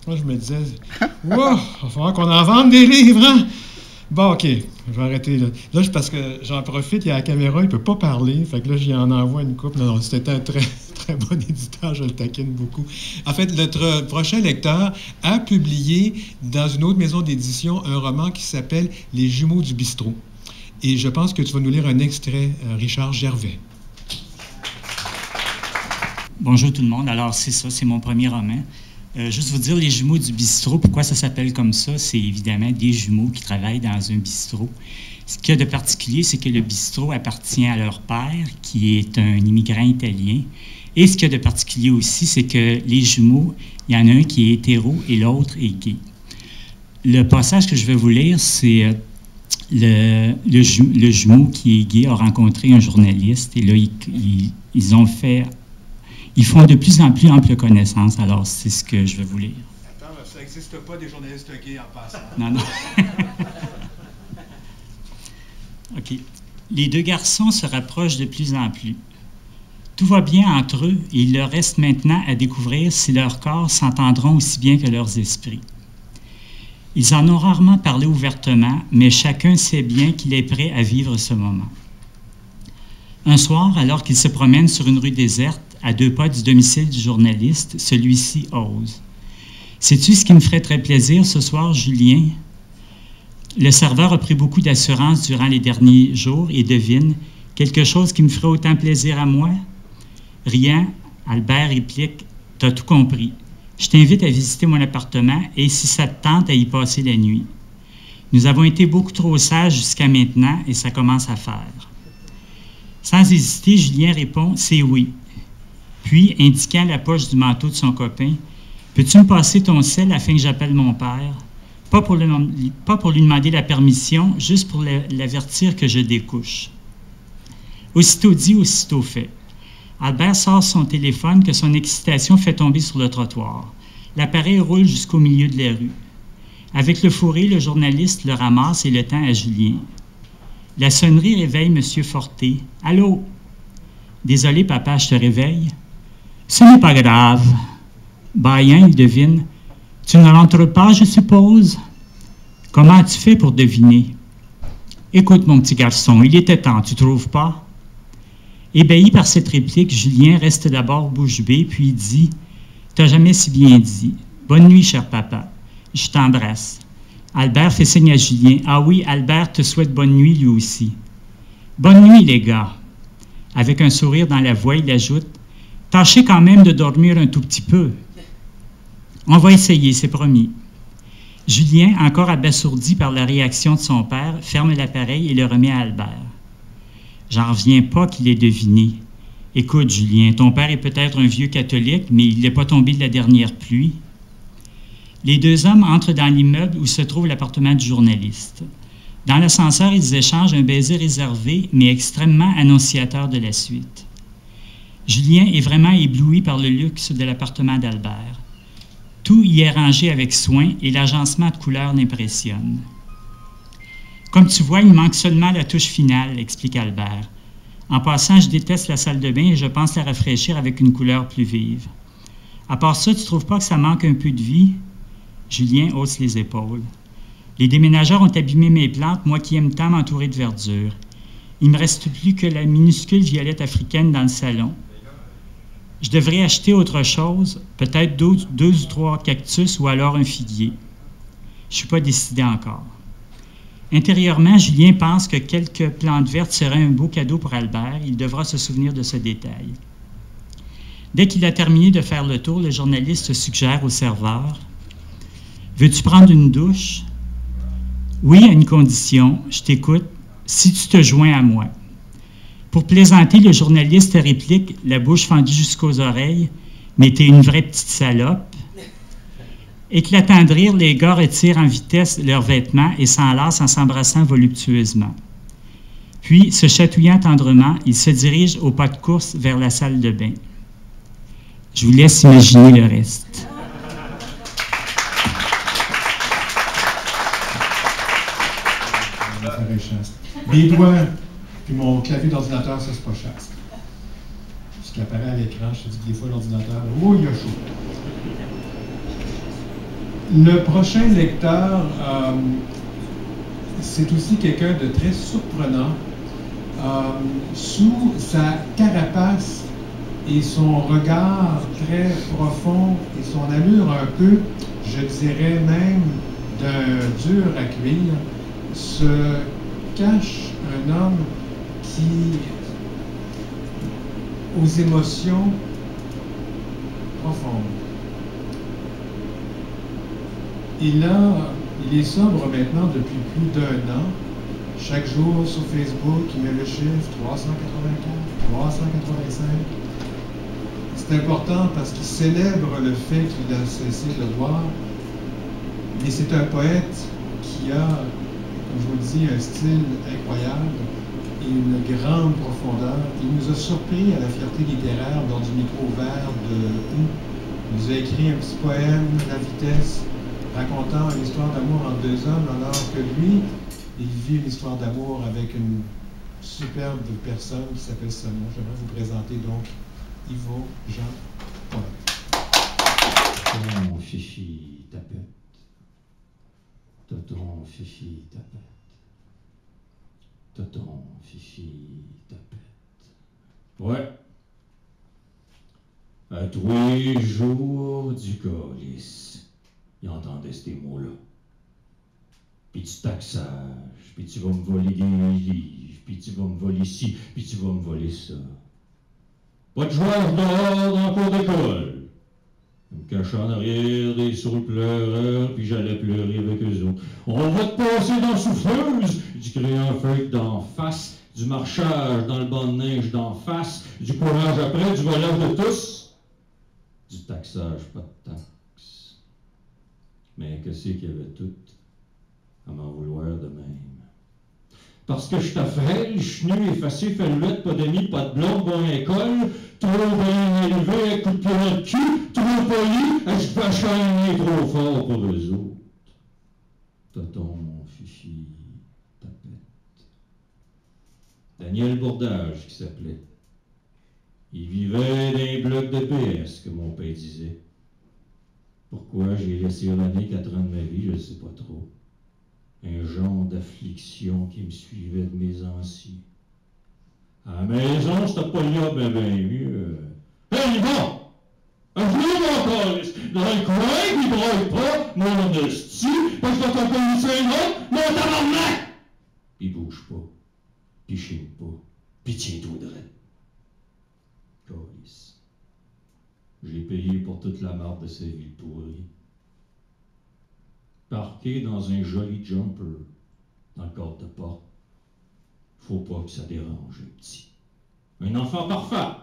moi, je me disais, wow, il va falloir qu'on en vende des livres, hein? Bon, OK, je vais arrêter là. Là, parce que j'en profite, il y a la caméra, il ne peut pas parler. Fait que là, j'y en envoie une coupe. Non, c'était un très, très bon éditeur, je le taquine beaucoup. En fait, notre prochain lecteur a publié dans une autre maison d'édition un roman qui s'appelle Les Jumeaux du bistrot. Et je pense que tu vas nous lire un extrait, Richard Gervais. Bonjour tout le monde. Alors, c'est ça, c'est mon premier roman. Juste vous dire, les jumeaux du bistrot, pourquoi ça s'appelle comme ça? C'est évidemment des jumeaux qui travaillent dans un bistrot. Ce qu'il y a de particulier, c'est que le bistrot appartient à leur père, qui est un immigrant italien. Et ce qu'il y a de particulier aussi, c'est que les jumeaux, il y en a un qui est hétéro et l'autre est gay. Le passage que je vais vous lire, c'est le jumeau qui est gay a rencontré un journaliste et là, ils ont fait... Ils font de plus en plus ample connaissance, alors c'est ce que je vais vous lire. Attends, ça n'existe pas des journalistes gays en passant. Non, non. OK. Les deux garçons se rapprochent de plus en plus. Tout va bien entre eux et il leur reste maintenant à découvrir si leurs corps s'entendront aussi bien que leurs esprits. Ils en ont rarement parlé ouvertement, mais chacun sait bien qu'il est prêt à vivre ce moment. Un soir, alors qu'ils se promènent sur une rue déserte, à 2 pas du domicile du journaliste, celui-ci ose. « Sais-tu ce qui me ferait très plaisir ce soir, Julien? » Le serveur a pris beaucoup d'assurance durant les derniers jours et devine « Quelque chose qui me ferait autant plaisir à moi? » Riant, Albert réplique « T'as tout compris. Je t'invite à visiter mon appartement et si ça te tente à y passer la nuit. Nous avons été beaucoup trop sages jusqu'à maintenant et ça commence à faire. » Sans hésiter, Julien répond « C'est oui. » Puis, indiquant la poche du manteau de son copain, « Peux-tu me passer ton sel afin que j'appelle mon père? Pas pour lui demander la permission, juste pour l'avertir que je découche. » Aussitôt dit, aussitôt fait. Albert sort son téléphone que son excitation fait tomber sur le trottoir. L'appareil roule jusqu'au milieu de la rue. Avec le fourré, le journaliste le ramasse et le tend à Julien. La sonnerie réveille M. Forté. « Allô? »« Désolé, papa, je te réveille. »« Ce n'est pas grave. » Bâillant, il devine. « Tu ne rentres pas, je suppose? »« Comment as-tu fait pour deviner? »« Écoute, mon petit garçon, il était temps, tu trouves pas? » Ébahi par cette réplique, Julien reste d'abord bouche bée, puis dit « T'as jamais si bien dit. Bonne nuit, cher papa. Je t'embrasse. » Albert fait signe à Julien. « Ah oui, Albert te souhaite bonne nuit, lui aussi. »« Bonne nuit, les gars. » Avec un sourire dans la voix, il ajoute « Tâchez quand même de dormir un tout petit peu. »« On va essayer, c'est promis. » Julien, encore abasourdi par la réaction de son père, ferme l'appareil et le remet à Albert. « J'en reviens pas qu'il ait deviné. Écoute, Julien, ton père est peut-être un vieux catholique, mais il n'est pas tombé de la dernière pluie. » Les deux hommes entrent dans l'immeuble où se trouve l'appartement du journaliste. Dans l'ascenseur, ils échangent un baiser réservé, mais extrêmement annonciateur de la suite. Julien est vraiment ébloui par le luxe de l'appartement d'Albert. Tout y est rangé avec soin et l'agencement de couleurs l'impressionne. Comme tu vois, il manque seulement la touche finale, explique Albert. En passant, je déteste la salle de bain et je pense la rafraîchir avec une couleur plus vive. À part ça, tu trouves pas que ça manque un peu de vie? Julien hausse les épaules. Les déménageurs ont abîmé mes plantes, moi qui aime tant m'entourer de verdure. Il ne me reste plus que la minuscule violette africaine dans le salon. Je devrais acheter autre chose, peut-être deux ou trois cactus ou alors un figuier. Je ne suis pas décidé encore. Intérieurement, Julien pense que quelques plantes vertes seraient un beau cadeau pour Albert. Il devra se souvenir de ce détail. Dès qu'il a terminé de faire le tour, le journaliste suggère au serveur « Veux-tu prendre une douche? » « Oui, à une condition. Je t'écoute. Si tu te joins à moi. » Pour plaisanter, le journaliste réplique, la bouche fendue jusqu'aux oreilles, « Mais t'es une vraie petite salope. » Éclatant de rire, les gars retirent en vitesse leurs vêtements et s'enlacent en s'embrassant voluptueusement. Puis, se chatouillant tendrement, ils se dirigent au pas de course vers la salle de bain. Je vous laisse imaginer le reste. Mes doigts, puis mon clavier d'ordinateur, ça c'est pas chaste. Ce qui apparaît à l'écran, je te dis que des fois l'ordinateur, oh, il y a chaud. Le prochain lecteur, c'est aussi quelqu'un de très surprenant. Sous sa carapace et son regard très profond et son allure un peu, je dirais même, d'un dur à cuire, se cache un homme qui, aux émotions profondes. Il est sobre maintenant depuis plus d'1 an. Chaque jour sur Facebook, il met le chiffre 384, 385. C'est important parce qu'il célèbre le fait qu'il a cessé de boire. Mais c'est un poète qui a, comme je vous le dis, un style incroyable et une grande profondeur. Il nous a surpris à la Fierté littéraire lors du micro vert de août. Il nous a écrit un petit poème, La vitesse, racontant une histoire d'amour entre deux hommes, alors que lui, il vit une histoire d'amour avec une superbe personne qui s'appelle Sonia. J'aimerais vous présenter donc Yvo Jean Paul. Tonton Fifi tapette. Tonton Fifi tapette. Tonton Fifi tapette. Ouais. À tous les jours du calice, il entendait ces mots-là. Puis du taxage, puis tu vas me voler des livres, puis tu vas me voler ci, puis tu vas me voler ça. Pas de joueurs dehors dans le cours d'école. Je me cachais en arrière des saules pleureurs, puis j'allais pleurer avec eux autres. On va te passer dans la souffleuse, du crayon feuille d'en face, du marchage dans le banc de neige d'en face, du courage après, du volage de tous, du taxage, pas de taxe. Mais que c'est qu'il y avait tout à m'en vouloir de même. Parce que je t'affrèle, chenu, effacé, felluette, pas d'amis, pas de blonde, bonne école, trop bien élevé, coup de pied dans le cul, trop poli, je bachane trop fort pour eux autres. Tonton, Fifi, tapette. Daniel Bourdage, qui s'appelait. Il vivait dans les blocs de PS, que mon père disait. Pourquoi j'ai laissé l'année 4 ans de ma vie, je ne sais pas trop. Un genre d'affliction qui me suivait de mes anciens. À la maison, c'était pas là ben mieux. Hey, bon! Un jour encore, dans le coin, puis braille pas, mon hostie, parce que t'as pas eu un autre, mon tabarnak! Pis bouge pas, pis chine pas, pis tiens-toi drette. Calice. J'ai payé pour toute la marde de ces villes pourries. Parqué dans un joli jumper, dans le cadre de porte. Faut pas que ça dérange, un petit. Un enfant parfait,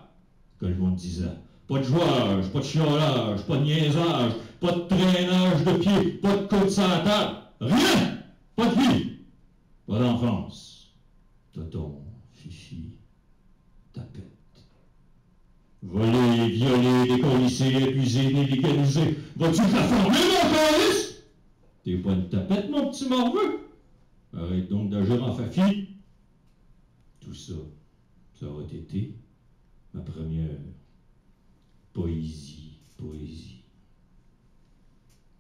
que le monde disait. Pas de jouage, pas de chiolage, pas de niaisage, pas de traînage de pied, pas de côte sur la table. Rien! Pas de vie! Pas d'enfance. Tonton, Fifi, tapette. Voler, violer, décollisser, épuiser, délicaniser. Vas-tu te la former, mon calice? T'es pas une tapette, mon petit morveux? Arrête donc d'agir en fafi. Tout ça, ça aurait été ma première poésie.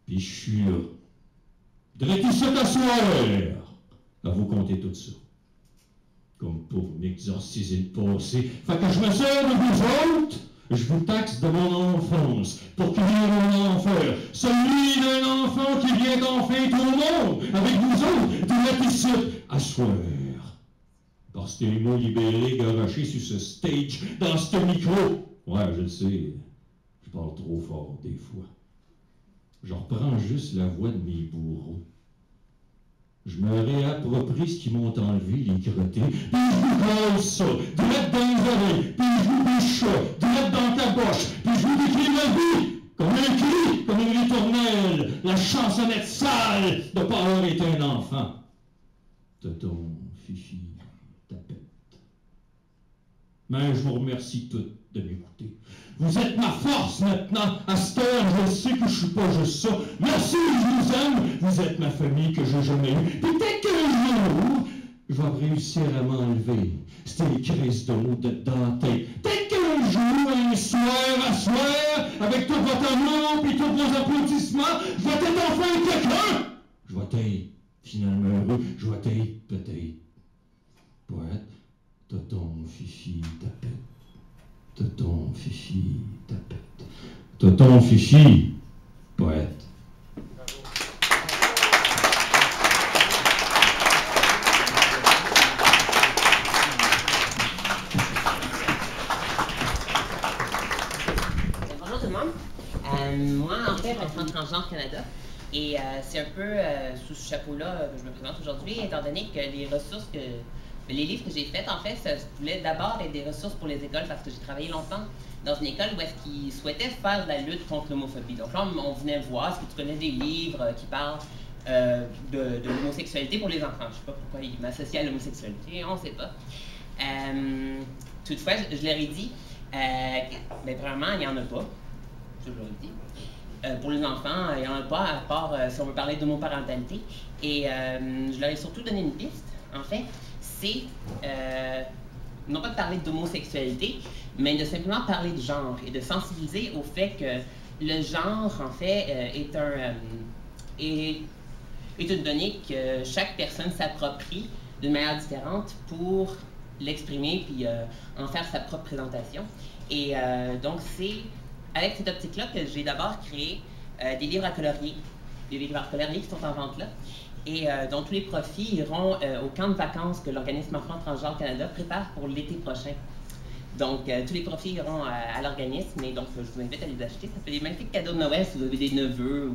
Puis je suis là, direct ici t'asseoir, à vous compter tout ça. Comme pour m'exorciser le passé. Fait que je me sers de vous autres, je vous taxe de mon enfance, pour qu'il vienne mon enfer, celui d'un enfant qui vient d'enfer tout le monde, avec vous autres, direct ici, asseoir. Parce que les mots libérés garochés sur ce stage, dans ce micro. Ouais, je le sais, je parle trop fort des fois. Je reprends juste la voix de mes bourreaux. Je me réapproprie ce qu'ils m'ont enlevé, les crottés, puis je vous colle ça, direct dans les oreilles, puis je vous bouche ça, direct dans ta boche, puis je vous décris ma vie, comme un cri, comme une ritournelle, la chansonnette sale de pas avoir été un enfant. Tonton, fifi, tapette. Mais je vous remercie toutes de m'écouter. Vous êtes ma force maintenant. À cette heure, je sais que je suis pas juste ça. Merci, je vous aime. Vous êtes ma famille que j'ai jamais eue. Peut-être qu'un jour, je vais réussir à m'enlever ces crises de mots de dentelle. Peut-être qu'un jour, un soir, avec tout votre amour et tous vos applaudissements, je vais être enfin quelqu'un. Je vais être finalement heureux. Je vais être peut-être poète. Tonton, fifi, tapette. Tonton, fifi, tapette. Tonton, fifi, poète. Bonjour tout le monde. Moi, en fait, je représente Transgenre Canada. Et c'est un peu sous ce chapeau-là que je me présente aujourd'hui, étant donné que les livres que j'ai faits, en fait, ça voulait d'abord être des ressources pour les écoles parce que j'ai travaillé longtemps dans une école où est-ce qu'ils souhaitaient faire de la lutte contre l'homophobie. Donc là, on venait voir, est-ce que tu connais des livres qui parlent de l'homosexualité pour les enfants? Je ne sais pas pourquoi ils m'associent à l'homosexualité, on ne sait pas. Toutefois, je leur ai dit, vraiment, il n'y en a pas. Je leur ai dit. Pour les enfants, il n'y en a pas, à part si on veut parler d'homoparentalité. Et je leur ai surtout donné une piste, en fait. C'est non pas de parler d'homosexualité, mais de simplement parler de genre et de sensibiliser au fait que le genre, en fait, est une donnée que chaque personne s'approprie d'une manière différente pour l'exprimer puis en faire sa propre présentation. Et donc, c'est avec cette optique-là que j'ai d'abord créé des livres à colorier, qui sont en vente là. Et dont tous les profits iront au camp de vacances que l'organisme Enfants Transgenres Canada prépare pour l'été prochain. Donc, tous les profits iront à l'organisme, et donc je vous invite à les acheter. Ça fait des magnifiques cadeaux de Noël si vous avez des neveux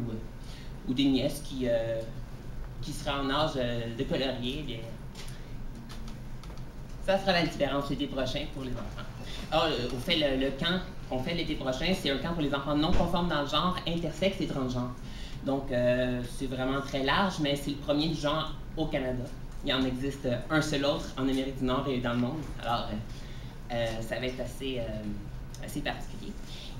ou des nièces qui seraient en âge de colorier. Bien, ça fera la différence l'été prochain pour les enfants. Alors, au fait, le camp qu'on fait l'été prochain, c'est un camp pour les enfants non conformes dans le genre, intersexes et transgenres. Donc, c'est vraiment très large, mais c'est le premier du genre au Canada. Il en existe un seul autre en Amérique du Nord et dans le monde. Alors, ça va être assez particulier.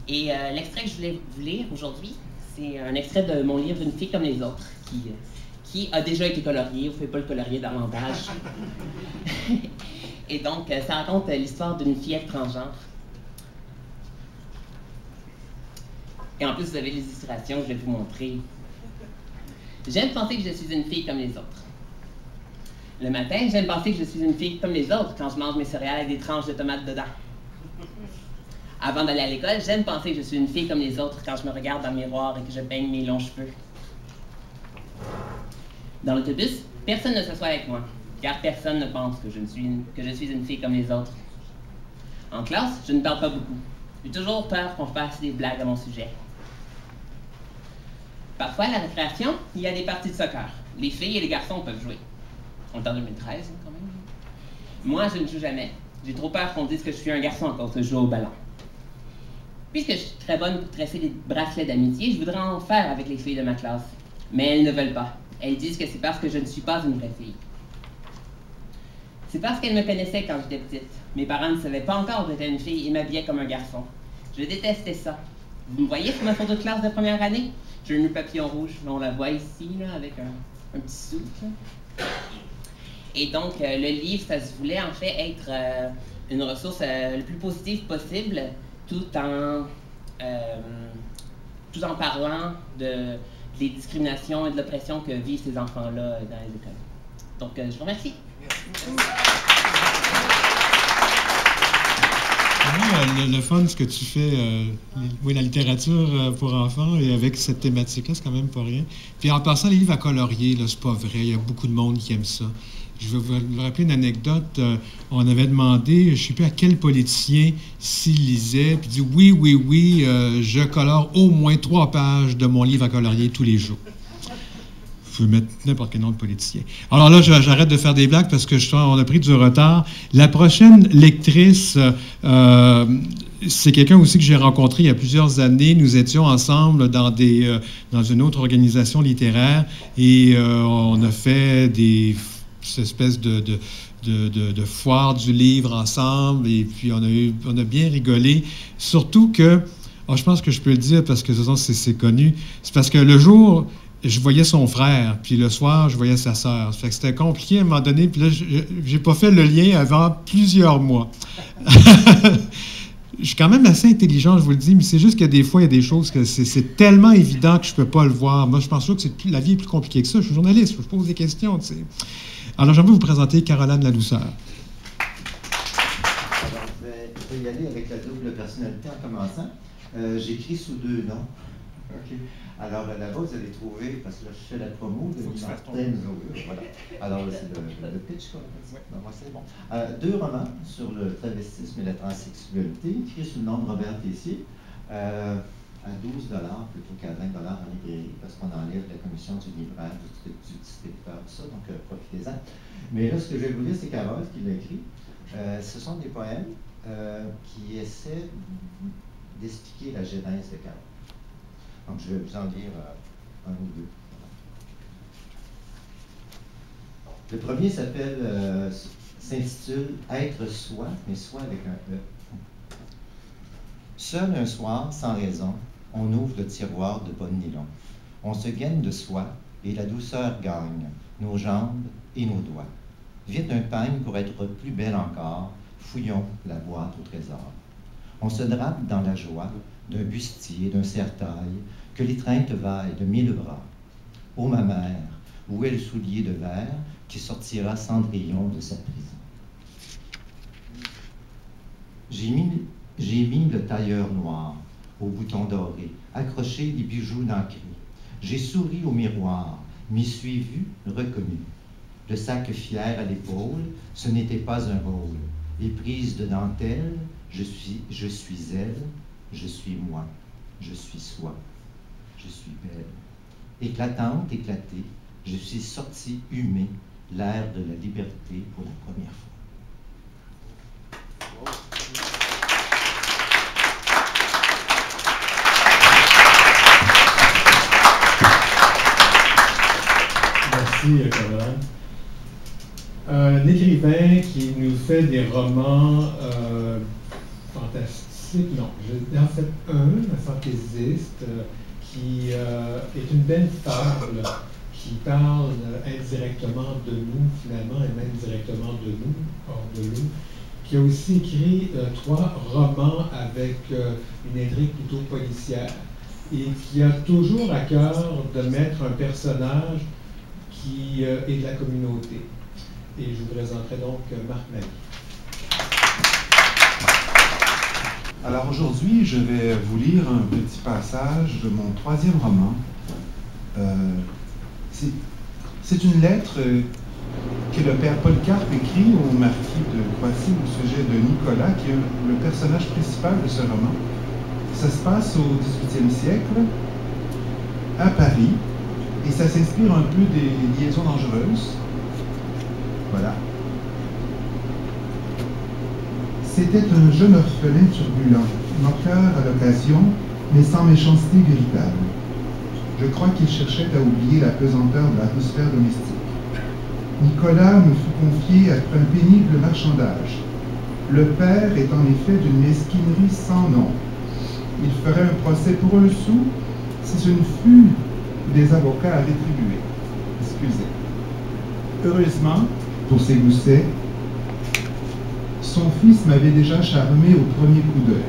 Et l'extrait que je voulais vous lire aujourd'hui, c'est un extrait de mon livre « Une fille comme les autres », qui a déjà été colorié. Vous ne pouvez pas le colorier davantage. Et donc, ça raconte l'histoire d'une fillette transgenre. Et en plus, vous avez les illustrations que je vais vous montrer. J'aime penser que je suis une fille comme les autres. Le matin, j'aime penser que je suis une fille comme les autres quand je mange mes céréales avec des tranches de tomates dedans. Avant d'aller à l'école, j'aime penser que je suis une fille comme les autres quand je me regarde dans le miroir et que je peigne mes longs cheveux. Dans l'autobus, personne ne s'assoit avec moi, car personne ne pense que je suis une fille comme les autres. En classe, je ne parle pas beaucoup. J'ai toujours peur qu'on fasse des blagues à mon sujet. Parfois, à la récréation, il y a des parties de soccer. Les filles et les garçons peuvent jouer. On est en 2013, quand même. Moi, je ne joue jamais. J'ai trop peur qu'on dise que je suis un garçon à cause que je joue au ballon. Puisque je suis très bonne pour tresser des bracelets d'amitié, je voudrais en faire avec les filles de ma classe. Mais elles ne veulent pas. Elles disent que c'est parce que je ne suis pas une vraie fille. C'est parce qu'elles me connaissaient quand j'étais petite. Mes parents ne savaient pas encore que j'étais une fille et m'habillaient comme un garçon. Je détestais ça. Vous me voyez sur ma photo de classe de première année? J'ai un papillon rouge. On la voit ici, là, avec un petit souffle. Et donc, le livre, ça se voulait en fait être une ressource le plus positive possible, tout en parlant des discriminations et de l'oppression que vivent ces enfants-là dans les écoles. Donc, je vous remercie. Le fun, ce que tu fais, oui, la littérature pour enfants, et avec cette thématique-là, c'est quand même pas rien. Puis en passant, les livres à colorier, là, c'est pas vrai. Il y a beaucoup de monde qui aime ça. Je vais vous rappeler une anecdote. On avait demandé, je ne sais plus à quel politicien s'il lisait, puis il dit oui, je colore au moins 3 pages de mon livre à colorier tous les jours. Vous pouvez mettre n'importe quel nom de politicien. Alors là, j'arrête de faire des blagues parce que on a pris du retard. La prochaine lectrice, c'est quelqu'un aussi que j'ai rencontré il y a plusieurs années. Nous étions ensemble dans une autre organisation littéraire et on a fait des espèces de foires du livre ensemble et puis on a bien rigolé. Surtout que, je pense que je peux le dire parce que de toute façon, c'est connu, c'est parce que le jour... je voyais son frère, puis le soir, je voyais sa sœur. Ça fait que c'était compliqué à un moment donné, puis là, j'ai pas fait le lien avant plusieurs mois. Je suis quand même assez intelligent, je vous le dis, mais c'est juste que des fois, il y a des choses que c'est tellement évident que je peux pas le voir. Moi, je pense que la vie est plus compliquée que ça. Je suis journaliste, je pose des questions, tu sais. Alors, j'aimerais vous présenter Caroline Ladouceur. Alors, je vais y aller avec la double personnalité en commençant. J'écris sous 2 noms. OK. Alors là-bas, vous allez trouver, parce que là, je fais la promo de Martin. Voilà. Alors là, c'est le pitch, quoi. Non, moi, c'est bon. 2 romans sur le travestisme et la transsexualité, écrits sous le nom de Robert Tessier, à 12 $ plutôt qu'à 20 $ en librairie, parce qu'on enlève la commission du libraire, du distributeur, tout ça, donc profitez-en. Mais là, ce que je vais vous lire, c'est Carole qui l'a écrit. Ce sont des poèmes qui essaient d'expliquer la genèse de Carole. Donc, je vais vous en lire un ou 2. Le premier s'intitule « Être soi », mais « soi » avec un « e ». Seul un soir, sans raison, on ouvre le tiroir de bas de nylon. On se gaine de soi et la douceur gagne nos jambes et nos doigts. Vite un peigne pour être plus belle encore, fouillons la boîte au trésor. On se drape dans la joie d'un bustier, d'un serre-taille, que l'étreinte vaille de 1000 bras. Ô ma mère, où est le soulier de verre qui sortira Cendrillon de sa prison? J'ai mis le tailleur noir au bouton doré, accroché des bijoux nacrés. J'ai souri au miroir, m'y suis vu, reconnu. Le sac fier à l'épaule, ce n'était pas un rôle. Éprise de dentelle, je suis elle, je suis moi, je suis soi, je suis belle. Éclatante, éclatée, je suis sortie humée, l'air de la liberté pour la première fois. Merci, Caroline. Un écrivain qui nous fait des romans fantastiques, non, en fait un fantaisiste qui est une belle fable qui parle indirectement de nous, finalement, et même directement de nous, hors de nous, qui a aussi écrit 3 romans avec une intrigue plutôt policière, et qui a toujours à cœur de mettre un personnage qui est de la communauté. Et je vous présenterai donc Marc Maly. Alors aujourd'hui, je vais vous lire un petit passage de mon 3e roman. C'est une lettre que le père Polycarpe écrit au marquis de Croissy au sujet de Nicolas, qui est le personnage principal de ce roman. Ça se passe au XVIIIe siècle, à Paris, et ça s'inspire un peu des liaisons dangereuses. Voilà. C'était un jeune orphelin turbulent, moqueur à l'occasion, mais sans méchanceté véritable. Je crois qu'il cherchait à oublier la pesanteur de l'atmosphère domestique. Nicolas me fut confié après un pénible marchandage. Le père est en effet d'une mesquinerie sans nom. Il ferait un procès pour un sou si ce ne fut des avocats à rétribuer. Excusez. Heureusement, pour ses goussets. Son fils m'avait déjà charmé au premier coup d'œil.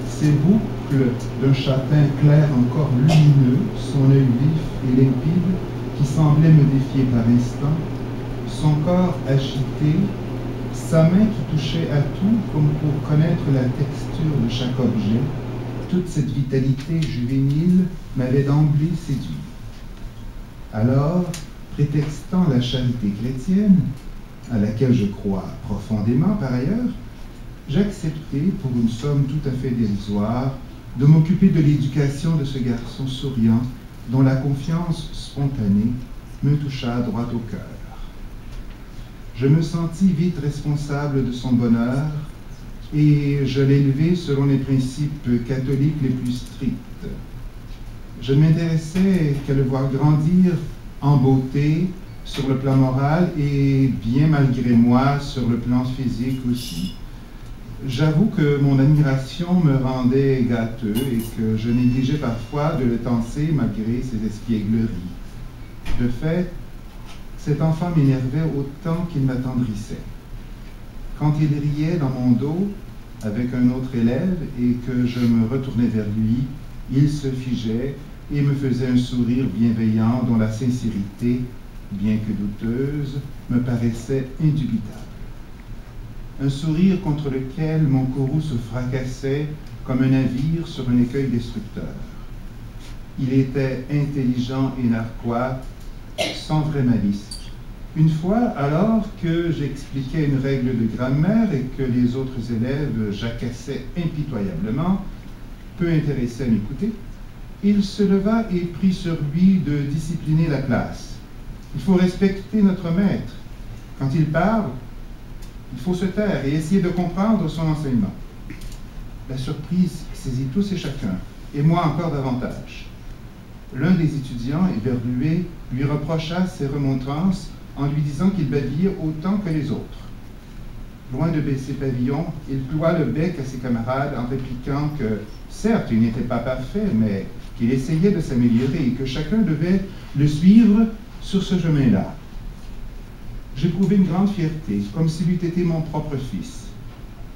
Ses boucles d'un châtain clair encore lumineux, son œil vif et limpide qui semblait me défier par instant, son corps agité, sa main qui touchait à tout comme pour connaître la texture de chaque objet, toute cette vitalité juvénile m'avait d'emblée séduit. Alors, prétextant la charité chrétienne, à laquelle je crois profondément par ailleurs, j'acceptai, pour une somme tout à fait dérisoire, de m'occuper de l'éducation de ce garçon souriant, dont la confiance spontanée me toucha droit au cœur. Je me sentis vite responsable de son bonheur et je l'élevai selon les principes catholiques les plus stricts. Je ne m'intéressais qu'à le voir grandir en beauté sur le plan moral et bien malgré moi sur le plan physique aussi. J'avoue que mon admiration me rendait gâteux et que je négligeais parfois de le tancer malgré ses espiègleries. De fait, cet enfant m'énervait autant qu'il m'attendrissait. Quand il riait dans mon dos avec un autre élève et que je me retournais vers lui, il se figeait et me faisait un sourire bienveillant dont la sincérité, bien que douteuse, me paraissait indubitable. Un sourire contre lequel mon courroux se fracassait comme un navire sur un écueil destructeur. Il était intelligent et narquois, sans vraie malice. Une fois, alors que j'expliquais une règle de grammaire et que les autres élèves jacassaient impitoyablement, peu intéressés à m'écouter, il se leva et prit sur lui de discipliner la classe. Il faut respecter notre maître. Quand il parle, il faut se taire et essayer de comprendre son enseignement. La surprise saisit tous et chacun, et moi encore davantage. L'un des étudiants, éberlué, lui reprocha ses remontrances en lui disant qu'il babillait autant que les autres. Loin de baisser pavillon, il ploua le bec à ses camarades en répliquant que, certes, il n'était pas parfait, mais qu'il essayait de s'améliorer et que chacun devait le suivre sur ce chemin-là. J'éprouvais une grande fierté, comme s'il eût été mon propre fils.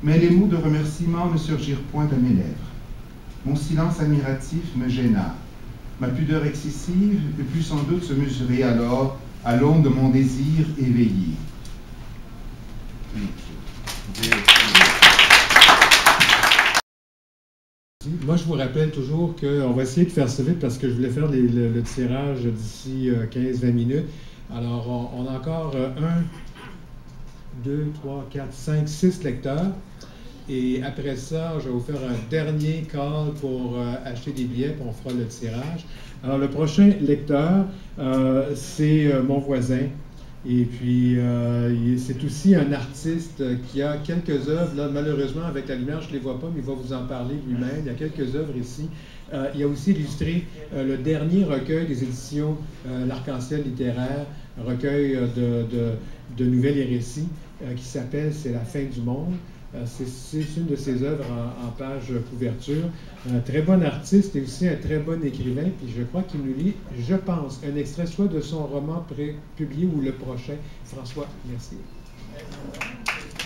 Mais les mots de remerciement ne surgirent point à mes lèvres. Mon silence admiratif me gêna. Ma pudeur excessive put sans doute se mesurer alors à l'aune de mon désir éveillé. Moi, je vous rappelle toujours qu'on va essayer de faire ça vite parce que je voulais faire le tirage d'ici 15-20 minutes. Alors, on a encore 1, 2, 3, 4, 5, 6 lecteurs. Et après ça, je vais vous faire un dernier call pour acheter des billets, puis on fera le tirage. Alors, le prochain lecteur, c'est mon voisin. Et puis, c'est aussi un artiste qui a quelques œuvres. Là, malheureusement, avec la lumière, je ne les vois pas, mais il va vous en parler lui-même. Il y a quelques œuvres ici. Il a aussi illustré le dernier recueil des éditions L'Arc-en-Ciel littéraire, un recueil de nouvelles et récits qui s'appelle « C'est la fin du monde ». C'est une de ses œuvres en page couverture. Un très bon artiste et aussi un très bon écrivain. Puis je crois qu'il nous lit, je pense, un extrait soit de son roman publié ou le prochain. François, merci.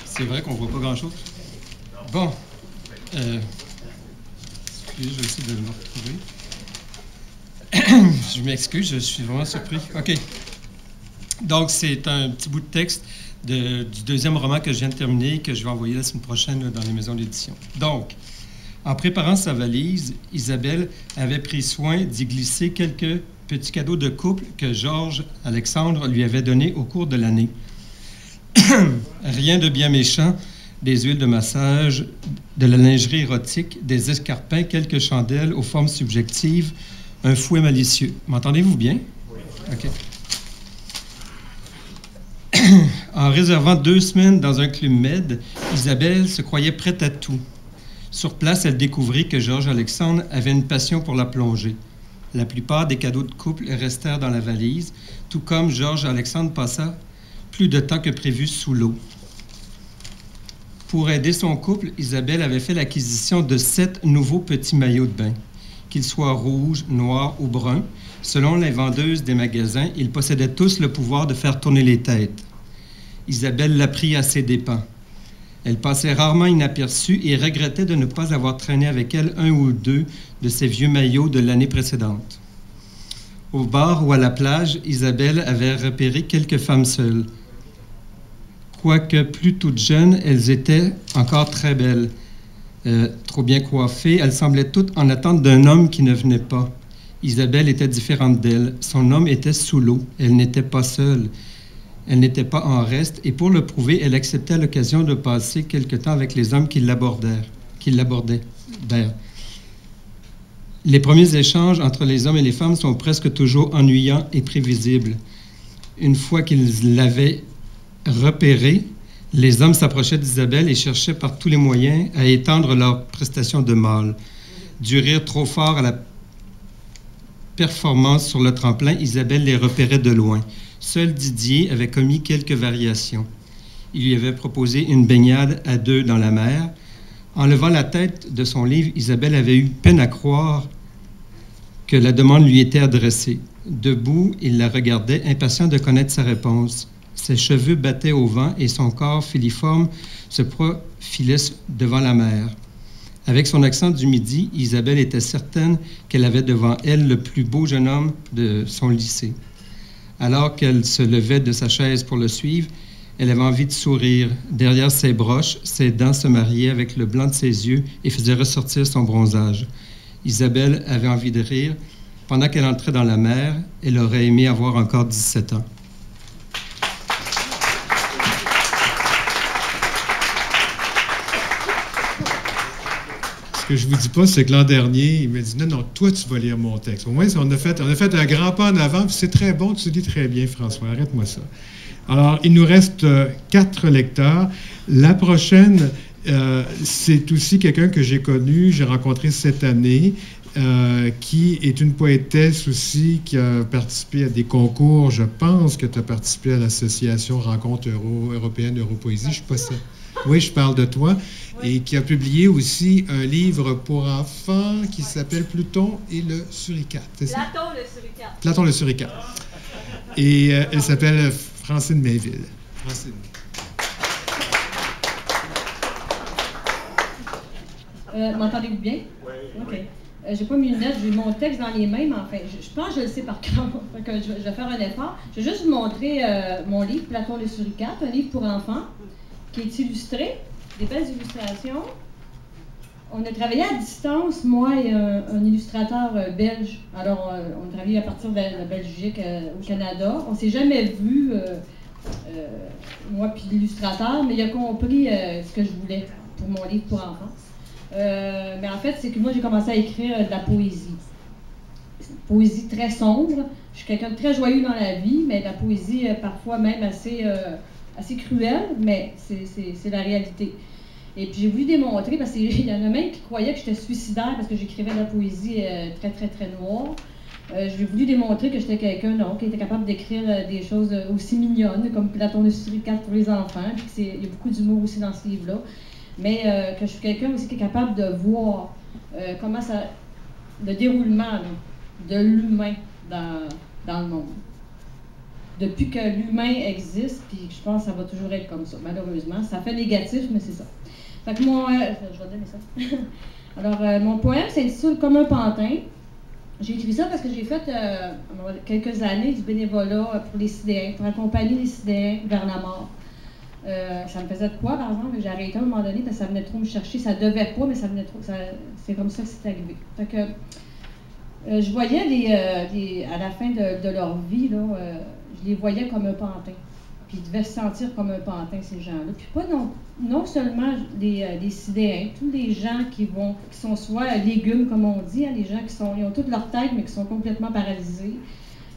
C'est vrai qu'on ne voit pas grand-chose. Bon. Je vais essayer de le retrouver. Je m'excuse, je suis vraiment surpris. OK. Donc, c'est un petit bout de texte du deuxième roman que je viens de terminer, que je vais envoyer la semaine prochaine dans les maisons d'édition. Donc, en préparant sa valise, Isabelle avait pris soin d'y glisser quelques petits cadeaux de couple que Georges Alexandre lui avait donnés au cours de l'année. Rien de bien méchant, des huiles de massage, de la lingerie érotique, des escarpins, quelques chandelles aux formes subjectives, un fouet malicieux. M'entendez-vous bien? Oui. OK. En réservant 2 semaines dans un club med, Isabelle se croyait prête à tout. Sur place, elle découvrit que Georges Alexandre avait une passion pour la plongée. La plupart des cadeaux de couple restèrent dans la valise, tout comme Georges Alexandre passa plus de temps que prévu sous l'eau. Pour aider son couple, Isabelle avait fait l'acquisition de 7 nouveaux petits maillots de bain. Qu'ils soient rouges, noirs ou bruns, selon les vendeuses des magasins, ils possédaient tous le pouvoir de faire tourner les têtes. Isabelle l'apprit à ses dépens. Elle passait rarement inaperçue et regrettait de ne pas avoir traîné avec elle un ou deux de ses vieux maillots de l'année précédente. Au bar ou à la plage, Isabelle avait repéré quelques femmes seules. Quoique plus toutes jeunes, elles étaient encore très belles. Trop bien coiffées, elles semblaient toutes en attente d'un homme qui ne venait pas. Isabelle était différente d'elle. Son homme était sous l'eau. Elle n'était pas seule. Elle n'était pas en reste, et pour le prouver, elle acceptait à l'occasion de passer quelque temps avec les hommes qui l'abordaient. Les premiers échanges entre les hommes et les femmes sont presque toujours ennuyants et prévisibles. Une fois qu'ils l'avaient repérée, les hommes s'approchaient d'Isabelle et cherchaient par tous les moyens à étendre leur prestation de mâle. Du rire trop fort à la performance sur le tremplin, Isabelle les repérait de loin. Seul Didier avait commis quelques variations. Il lui avait proposé une baignade à deux dans la mer. En levant la tête de son livre, Isabelle avait eu peine à croire que la demande lui était adressée. Debout, il la regardait, impatient de connaître sa réponse. Ses cheveux battaient au vent et son corps filiforme se profilait devant la mer. Avec son accent du Midi, Isabelle était certaine qu'elle avait devant elle le plus beau jeune homme de son lycée. Alors qu'elle se levait de sa chaise pour le suivre, elle avait envie de sourire. Derrière ses broches, ses dents se mariaient avec le blanc de ses yeux et faisaient ressortir son bronzage. Isabelle avait envie de rire. Pendant qu'elle entrait dans la mer, elle aurait aimé avoir encore 17 ans. Ce que je vous dis pas, c'est que l'an dernier, il m'a dit non, toi, tu vas lire mon texte. Au moins, on a fait un grand pas en avant, puis c'est très bon, tu lis très bien, François, arrête-moi ça. Alors, il nous reste 4 lecteurs. La prochaine, c'est aussi quelqu'un que j'ai connu, j'ai rencontré cette année, qui est une poétesse aussi, qui a participé à des concours. Je pense que tu as participé à l'association Rencontre européenne Europoésie. Je suis pas ça. Oui, je parle de toi. Et qui a publié aussi un livre pour enfants qui s'appelle Pluton et le suricate. Platon le suricate. Platon le suricate. Et elle s'appelle Francine Mainville. Francine. M'entendez-vous bien? Oui. OK. J'ai pas mis une lettre, j'ai mon texte dans les mains, mais enfin, je pense que je le sais par cœur. Je vais faire un effort. Je vais juste vous montrer mon livre, Platon le suricate, un livre pour enfants, qui est illustré, des belles illustrations. On a travaillé à distance, moi et un illustrateur belge. Alors, on a travaillé à partir de la Belgique au Canada. On ne s'est jamais vu, moi puis l'illustrateur, mais il a compris ce que je voulais pour mon livre pour enfants. Mais en fait, c'est que moi, j'ai commencé à écrire de la poésie. Poésie très sombre. Je suis quelqu'un de très joyeux dans la vie, mais de la poésie parfois même assez cruelle, mais c'est la réalité. Et puis j'ai voulu démontrer, parce qu'il y en a même qui croyaient que j'étais suicidaire parce que j'écrivais de la poésie très, très, très noire. J'ai voulu démontrer que j'étais quelqu'un qui était capable d'écrire des choses aussi mignonnes, comme Platon le suricate pour les enfants, puis il y a beaucoup d'humour aussi dans ce livre-là. Mais que je suis quelqu'un aussi qui est capable de voir comment le déroulement de l'humain dans le monde. Depuis que l'humain existe, puis je pense que ça va toujours être comme ça, malheureusement. Ça fait négatif, mais c'est ça. Fait que je vais donner ça. Alors, mon poème s'intitule « Comme un pantin ». J'ai écrit ça parce que j'ai fait quelques années du bénévolat pour les sidéens, pour accompagner les sidéens vers la mort. Ça me faisait de quoi, par exemple, j'ai arrêté à un moment donné parce que ça venait trop me chercher. Ça devait pas, mais ça venait trop. C'est comme ça que c'est arrivé. Fait que je voyais à la fin de leur vie, là, je les voyais comme un pantin. Puis ils devaient se sentir comme un pantin, ces gens-là. Puis pas non seulement les sidéens, tous les gens qui sont soit légumes, comme on dit, hein, les gens ils ont toute leur tête, mais qui sont complètement paralysés,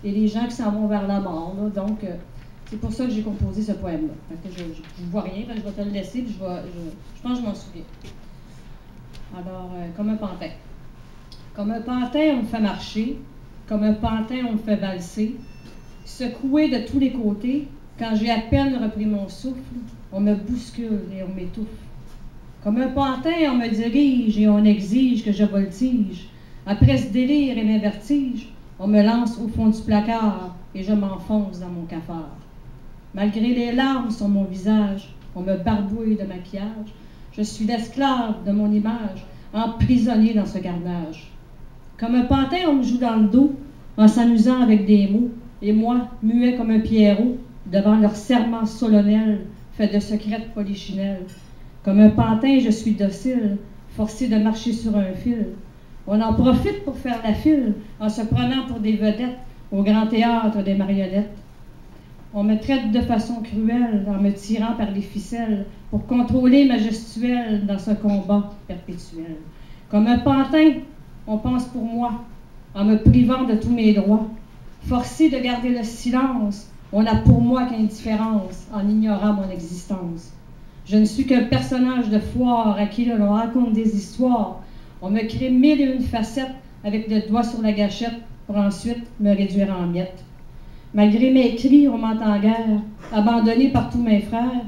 et les gens qui s'en vont vers la mort. Là. Donc, c'est pour ça que j'ai composé ce poème-là. Je ne vois rien, je vais te le laisser, puis je pense que je m'en souviens. Alors, comme un pantin. Comme un pantin, on me fait marcher. Comme un pantin, on me fait valser. Secoué de tous les côtés, quand j'ai à peine repris mon souffle, on me bouscule et on m'étouffe. Comme un pantin, on me dirige et on exige que je voltige. Après ce délire et mes vertiges, on me lance au fond du placard et je m'enfonce dans mon cafard. Malgré les larmes sur mon visage, on me barbouille de maquillage. Je suis l'esclave de mon image, emprisonnée dans ce carnage. Comme un pantin, on me joue dans le dos, en s'amusant avec des mots, et moi, muet comme un pierrot, devant leur serment solennel, fait de secrètes polichinelles. Comme un pantin, je suis docile, forcé de marcher sur un fil. On en profite pour faire la file, en se prenant pour des vedettes, au grand théâtre des marionnettes. On me traite de façon cruelle, en me tirant par les ficelles, pour contrôler ma gestuelle dans ce combat perpétuel. Comme un pantin, on pense pour moi, en me privant de tous mes droits. Forcé de garder le silence, on n'a pour moi qu'indifférence, en ignorant mon existence. Je ne suis qu'un personnage de foire à qui l'on raconte des histoires. On me crée 1001 facettes avec le doigt sur la gâchette pour ensuite me réduire en miettes. Malgré mes cris, on m'entend guère, abandonné par tous mes frères,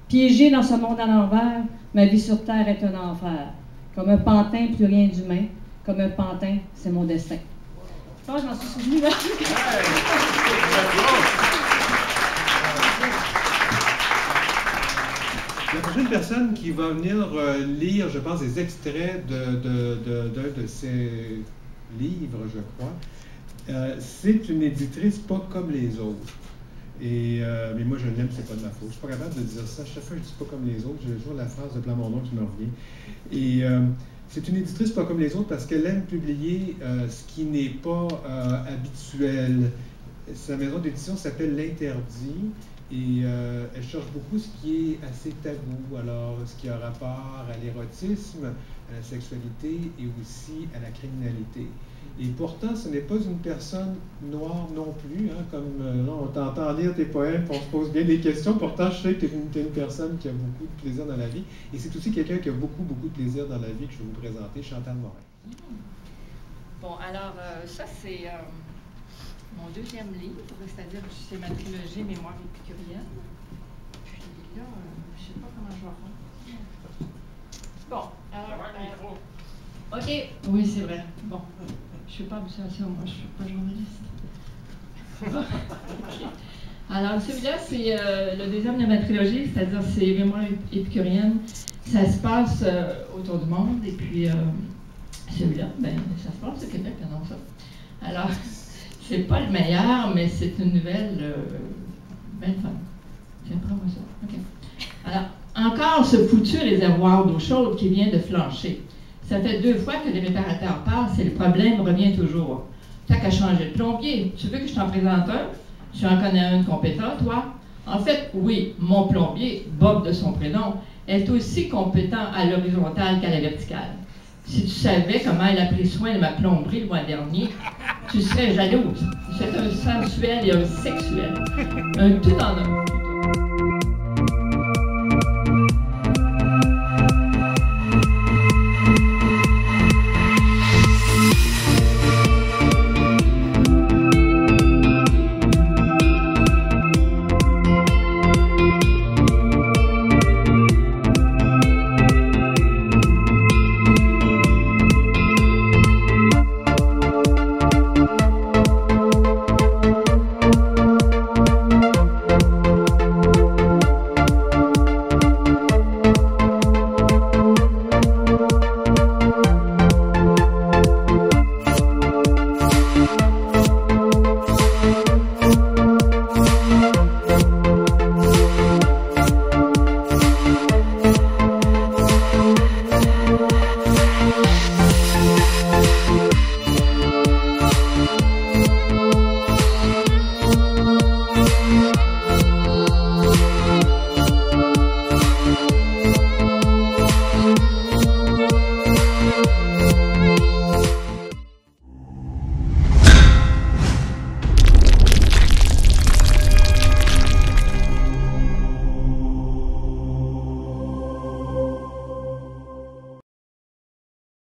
piégé dans ce monde à l'envers, ma vie sur terre est un enfer. Comme un pantin, plus rien d'humain. Comme un pantin, c'est mon destin. Je pense que je m'en suis souvenu. La prochaine personne qui va venir lire, je pense, des extraits d'un de ses livres, je crois, c'est une éditrice pas comme les autres. Mais moi, je l'aime, c'est pas de ma faute. Je suis pas capable de dire ça. Chaque fois que je dis pas comme les autres, j'ai toujours la phrase de Plamondon qui me revient. Et c'est une éditrice pas comme les autres parce qu'elle aime publier ce qui n'est pas habituel. Sa maison d'édition s'appelle L'Interdit. Et elle cherche beaucoup ce qui est assez tabou, alors ce qui a rapport à l'érotisme, à la sexualité et aussi à la criminalité. Et pourtant, ce n'est pas une personne noire non plus, hein, comme là, on t'entend lire tes poèmes, on se pose bien des questions, pourtant je sais que tu es une personne qui a beaucoup de plaisir dans la vie, et c'est aussi quelqu'un qui a beaucoup de plaisir dans la vie que je vais vous présenter, Chantal Morin. Bon, alors, ça c'est mon deuxième livre, c'est-à-dire que c'est ma trilogie Mémoire épicurienne. Puis là, je ne sais pas comment je vais faire. Bon, alors... OK. Oui, c'est vrai. Bon, je ne suis pas habituée à ça, moi, je ne suis pas journaliste. Okay. Alors, celui-là, c'est le deuxième de ma trilogie, c'est-à-dire c'est Mémoire épicurienne. Ça se passe autour du monde, et puis celui-là, ben, ça se passe au Québec, non, ça. Alors... c'est pas le meilleur, mais c'est une nouvelle bien fun. Tiens, prends-moi ça. OK. Alors, encore ce foutu réservoir d'eau chaude qui vient de flancher. Ça fait 2 fois que les réparateurs passent et le problème revient toujours. T'as qu'à changer de plombier. Tu veux que je t'en présente un? Tu en connais un compétent, toi? En fait, oui, mon plombier, Bob de son prénom, est aussi compétent à l'horizontale qu'à la verticale. Si tu savais comment elle a pris soin de ma plomberie le mois dernier, tu serais jalouse. C'est un sensuel et un sexuel. Un tout en un.